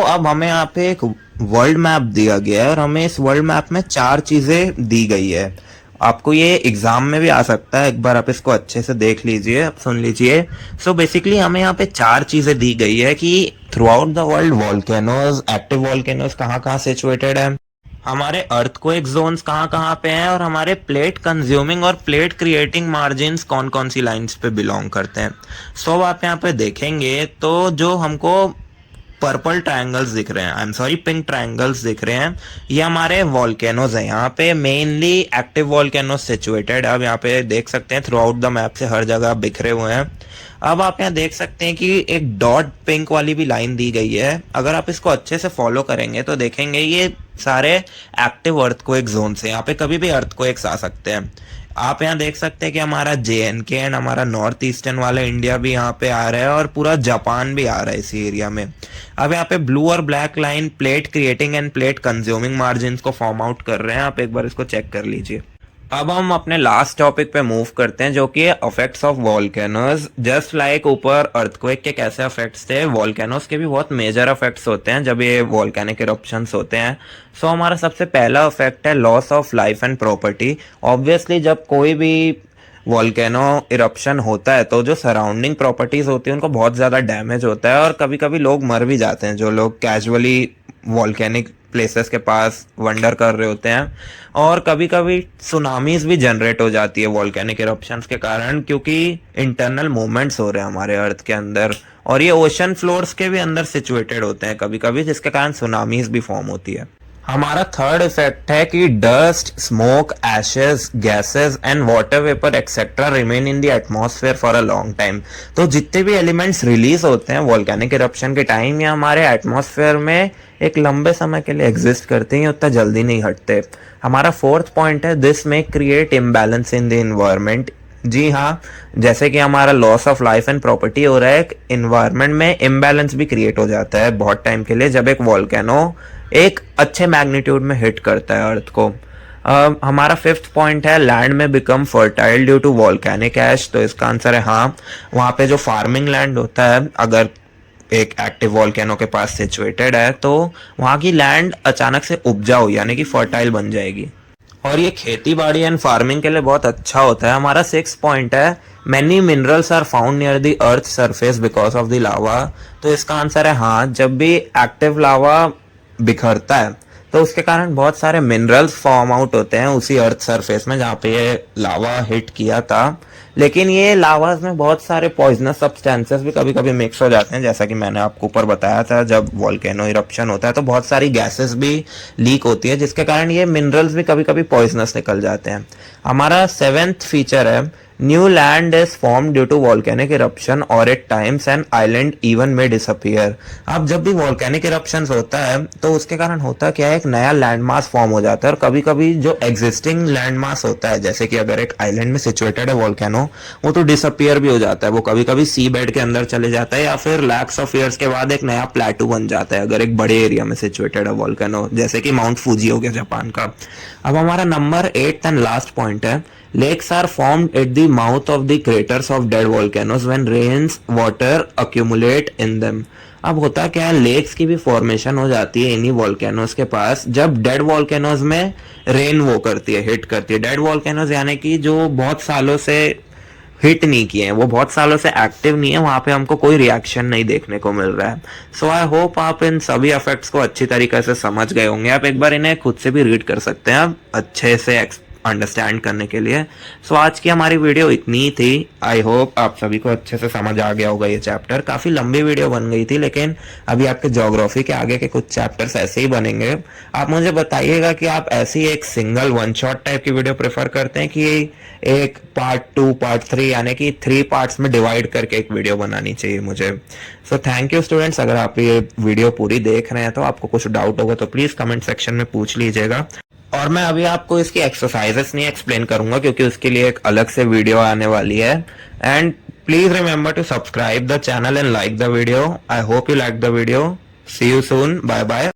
अब हमें यहाँ पे एक वर्ल्ड मैप दिया गया है और हमें इस वर्ल्ड मैप में 4 चीजें दी गई है। आपको ये एग्जाम में भी आ सकता है, एक बार आप इसको अच्छे से देख लीजिए, आप सुन लीजिए। बेसिकली हमें यहाँ पे 4 चीजें दी गई है कि through out the world volcanoes, active volcanoes कहाँ कहाँ सिचुएटेड है, हमारे अर्थक्वेक जोन्स कहाँ कहाँ पे हैं और हमारे प्लेट कंज्यूमिंग और प्लेट क्रिएटिंग मार्जिन्स कौन कौन सी लाइंस पे बिलोंग करते हैं। अब आप यहाँ पे देखेंगे तो जो हमको पर्पल ट्रायंगल्स दिख रहे हैं, I am sorry pink triangles दिख रहे हैं, ये हमारे वॉल्केनोज हैं। यहाँ पे मेनली एक्टिव वॉल्केनोज सिचुएटेड। अब यहाँ पे देख सकते हैं थ्रू आउट द मैप से हर जगह बिखरे हुए हैं। अब आप यहाँ देख सकते हैं कि एक डॉट पिंक वाली भी लाइन दी गई है। अगर आप इसको अच्छे से फॉलो करेंगे तो देखेंगे ये सारे एक्टिव अर्थक्वेक जोन से, यहाँ पे कभी भी अर्थक्वेक्स आ सकते हैं। आप यहाँ देख सकते हैं कि हमारा JNK एंड हमारा नॉर्थ ईस्टर्न वाला इंडिया भी यहाँ पे आ रहा है और पूरा जापान भी आ रहा है इसी एरिया में। अब यहाँ पे ब्लू और black line plate creating end plate consuming margin को फॉर्म आउट कर रहे हैं। आप एक बार इसको चेक कर लीजिए। अब हम अपने लास्ट टॉपिक पे मूव करते हैं, जो कि है effects of volcanoes. Just like ऊपर अर्थक्वेक के कैसे इफेक्ट्स थे, वॉल्केनोज के भी बहुत मेजर इफेक्ट्स होते हैं जब ये वॉल्केनिक इरप्शंस होते हैं। हमारा सबसे पहला इफेक्ट है loss of life and property. Obviously जब कोई भी वॉल्केनो इरप्शन होता है तो जो सराउंडिंग प्रॉपर्टीज होती है उनको बहुत ज़्यादा डैमेज होता है और कभी कभी लोग मर भी जाते हैं, जो लोग कैजुअली वॉल्केनिक प्लेसेस के पास वंडर कर रहे होते हैं। और कभी कभी सुनामीज भी जनरेट हो जाती है वॉल्केनिक इरप्शंस के कारण, क्योंकि इंटरनल मूवमेंट्स हो रहे हैं हमारे अर्थ के अंदर और ये ओशन फ्लोर्स के भी अंदर सिचुएटेड होते हैं कभी कभी, जिसके कारण सुनामीज भी फॉर्म होती है। हमारा थर्ड इफेक्ट है कि dust, smoke, ashes, gases and water vapour etcetera remain in the atmosphere for a long time. तो जितने भी एलिमेंट्स रिलीज होते हैं वॉल्केनिक इरप्शन के टाइम, या हमारे एटमॉस्फेयर में एक लंबे समय के लिए एग्जिस्ट करते हैं, उतना जल्दी नहीं हटते। हमारा फोर्थ पॉइंट है this may create imbalance in the environment. जी हाँ, जैसे कि हमारा loss of life and property हो रहा है, इन्वायरमेंट में इम्बैलेंस भी क्रिएट हो जाता है बहुत टाइम के लिए जब एक वॉल्केनो एक अच्छे मैग्नीट्यूड में हिट करता है अर्थ को। हमारा फिफ्थ पॉइंट है लैंड में become fertile due to volcanic ash. तो इसका आंसर है हाँ, वहाँ पे जो फार्मिंग लैंड होता है अगर एक एक्टिव वॉल्केनो के पास सिचुएटेड है तो वहाँ की लैंड अचानक से उपजाऊ यानी कि फर्टाइल बन जाएगी और ये खेती बाड़ी एंड फार्मिंग के लिए बहुत अच्छा होता है। हमारा सिक्स पॉइंट है many minerals are found near the earth surface because of the lava. तो इसका आंसर है हाँ, जब भी एक्टिव लावा बिखरता है तो उसके कारण बहुत सारे मिनरल्स फॉर्म आउट होते हैं उसी अर्थ सरफेस में जहाँ पे ये लावा हिट किया था। लेकिन ये लावास में बहुत सारे पॉइजनस सब्सटेंसेस भी कभी कभी मिक्स हो जाते हैं, जैसा कि मैंने आपको ऊपर बताया था। जब वॉल्केनो इरप्शन होता है तो बहुत सारी गैसेस भी लीक होती है, जिसके कारण ये मिनरल्स भी कभी कभी पॉइजनस निकल जाते हैं। हमारा सेवेंथ फीचर है new land is form due to volcanic eruption और at times an island even may disappear. अब जब भी वॉल्केनिक इरप्शन होता है तो उसके कारण होता क्या है, एक नया लैंड मास फॉर्म हो जाता है और कभी कभी जो एग्जिस्टिंग लैंड मास होता है, जैसे कि अगर एक आइलैंड में सिचुएटेड है वॉल्केनो, वो तो डिसअपियर भी हो जाता है। वो कभी कभी सी बेड के अंदर चले जाता है या फिर लैक्स ऑफ ईयर्स के बाद एक नया प्लेटू बन जाता है अगर एक बड़े एरिया में सिचुएटेड है वॉल्केनो, जैसे कि माउंट फूजी हो गया जापान का। अब हमारा नंबर 8 एंड लास्ट पॉइंट है lakes are formed at the mouth of the craters of dead volcanoes when rains water accumulate in them। अब होता क्या है, लेक्स की भी फॉर्मेशन हो जाती है इन्हीं वॉल्केनोज के पास जब डेड वॉल्केनोज में रेन वो करती है, हिट करती है। डेड वॉल्केनोज यानी कि जो बहुत सालों से हिट नहीं किए हैं, वो बहुत सालों से एक्टिव नहीं है, वहां पे हमको कोई रिएक्शन नहीं देखने को मिल रहा है। सो आई होप आप इन सभी इफेक्ट्स को अच्छी तरीके से समझ गए होंगे। आप एक बार इन्हें खुद से भी रीड कर सकते हैं आप अच्छे से अंडरस्टैंड करने के लिए। सो आज की हमारी वीडियो इतनी ही थी। आई होप आप सभी को अच्छे से समझ आ गया होगा ये चैप्टर। काफी लंबी वीडियो बन गई थी, लेकिन अभी आपके ज्योग्राफी के आगे के कुछ चैप्टर्स ऐसे ही बनेंगे। आप मुझे बताइएगा कि आप ऐसी एक सिंगल वन शॉट टाइप की वीडियो प्रेफर करते हैं कि एक पार्ट 2 पार्ट 3 यानी कि 3 पार्ट्स में डिवाइड करके एक वीडियो बनानी चाहिए मुझे। So thank you students. अगर आप ये वीडियो पूरी देख रहे हैं तो आपको कुछ डाउट होगा तो प्लीज कमेंट सेक्शन में पूछ लीजिएगा। और मैं अभी आपको इसकी एक्सरसाइजेस नहीं एक्सप्लेन करूंगा क्योंकि उसके लिए एक अलग से वीडियो आने वाली है। And please remember to subscribe the channel and like the video. I hope you like the video. See you soon. Bye bye.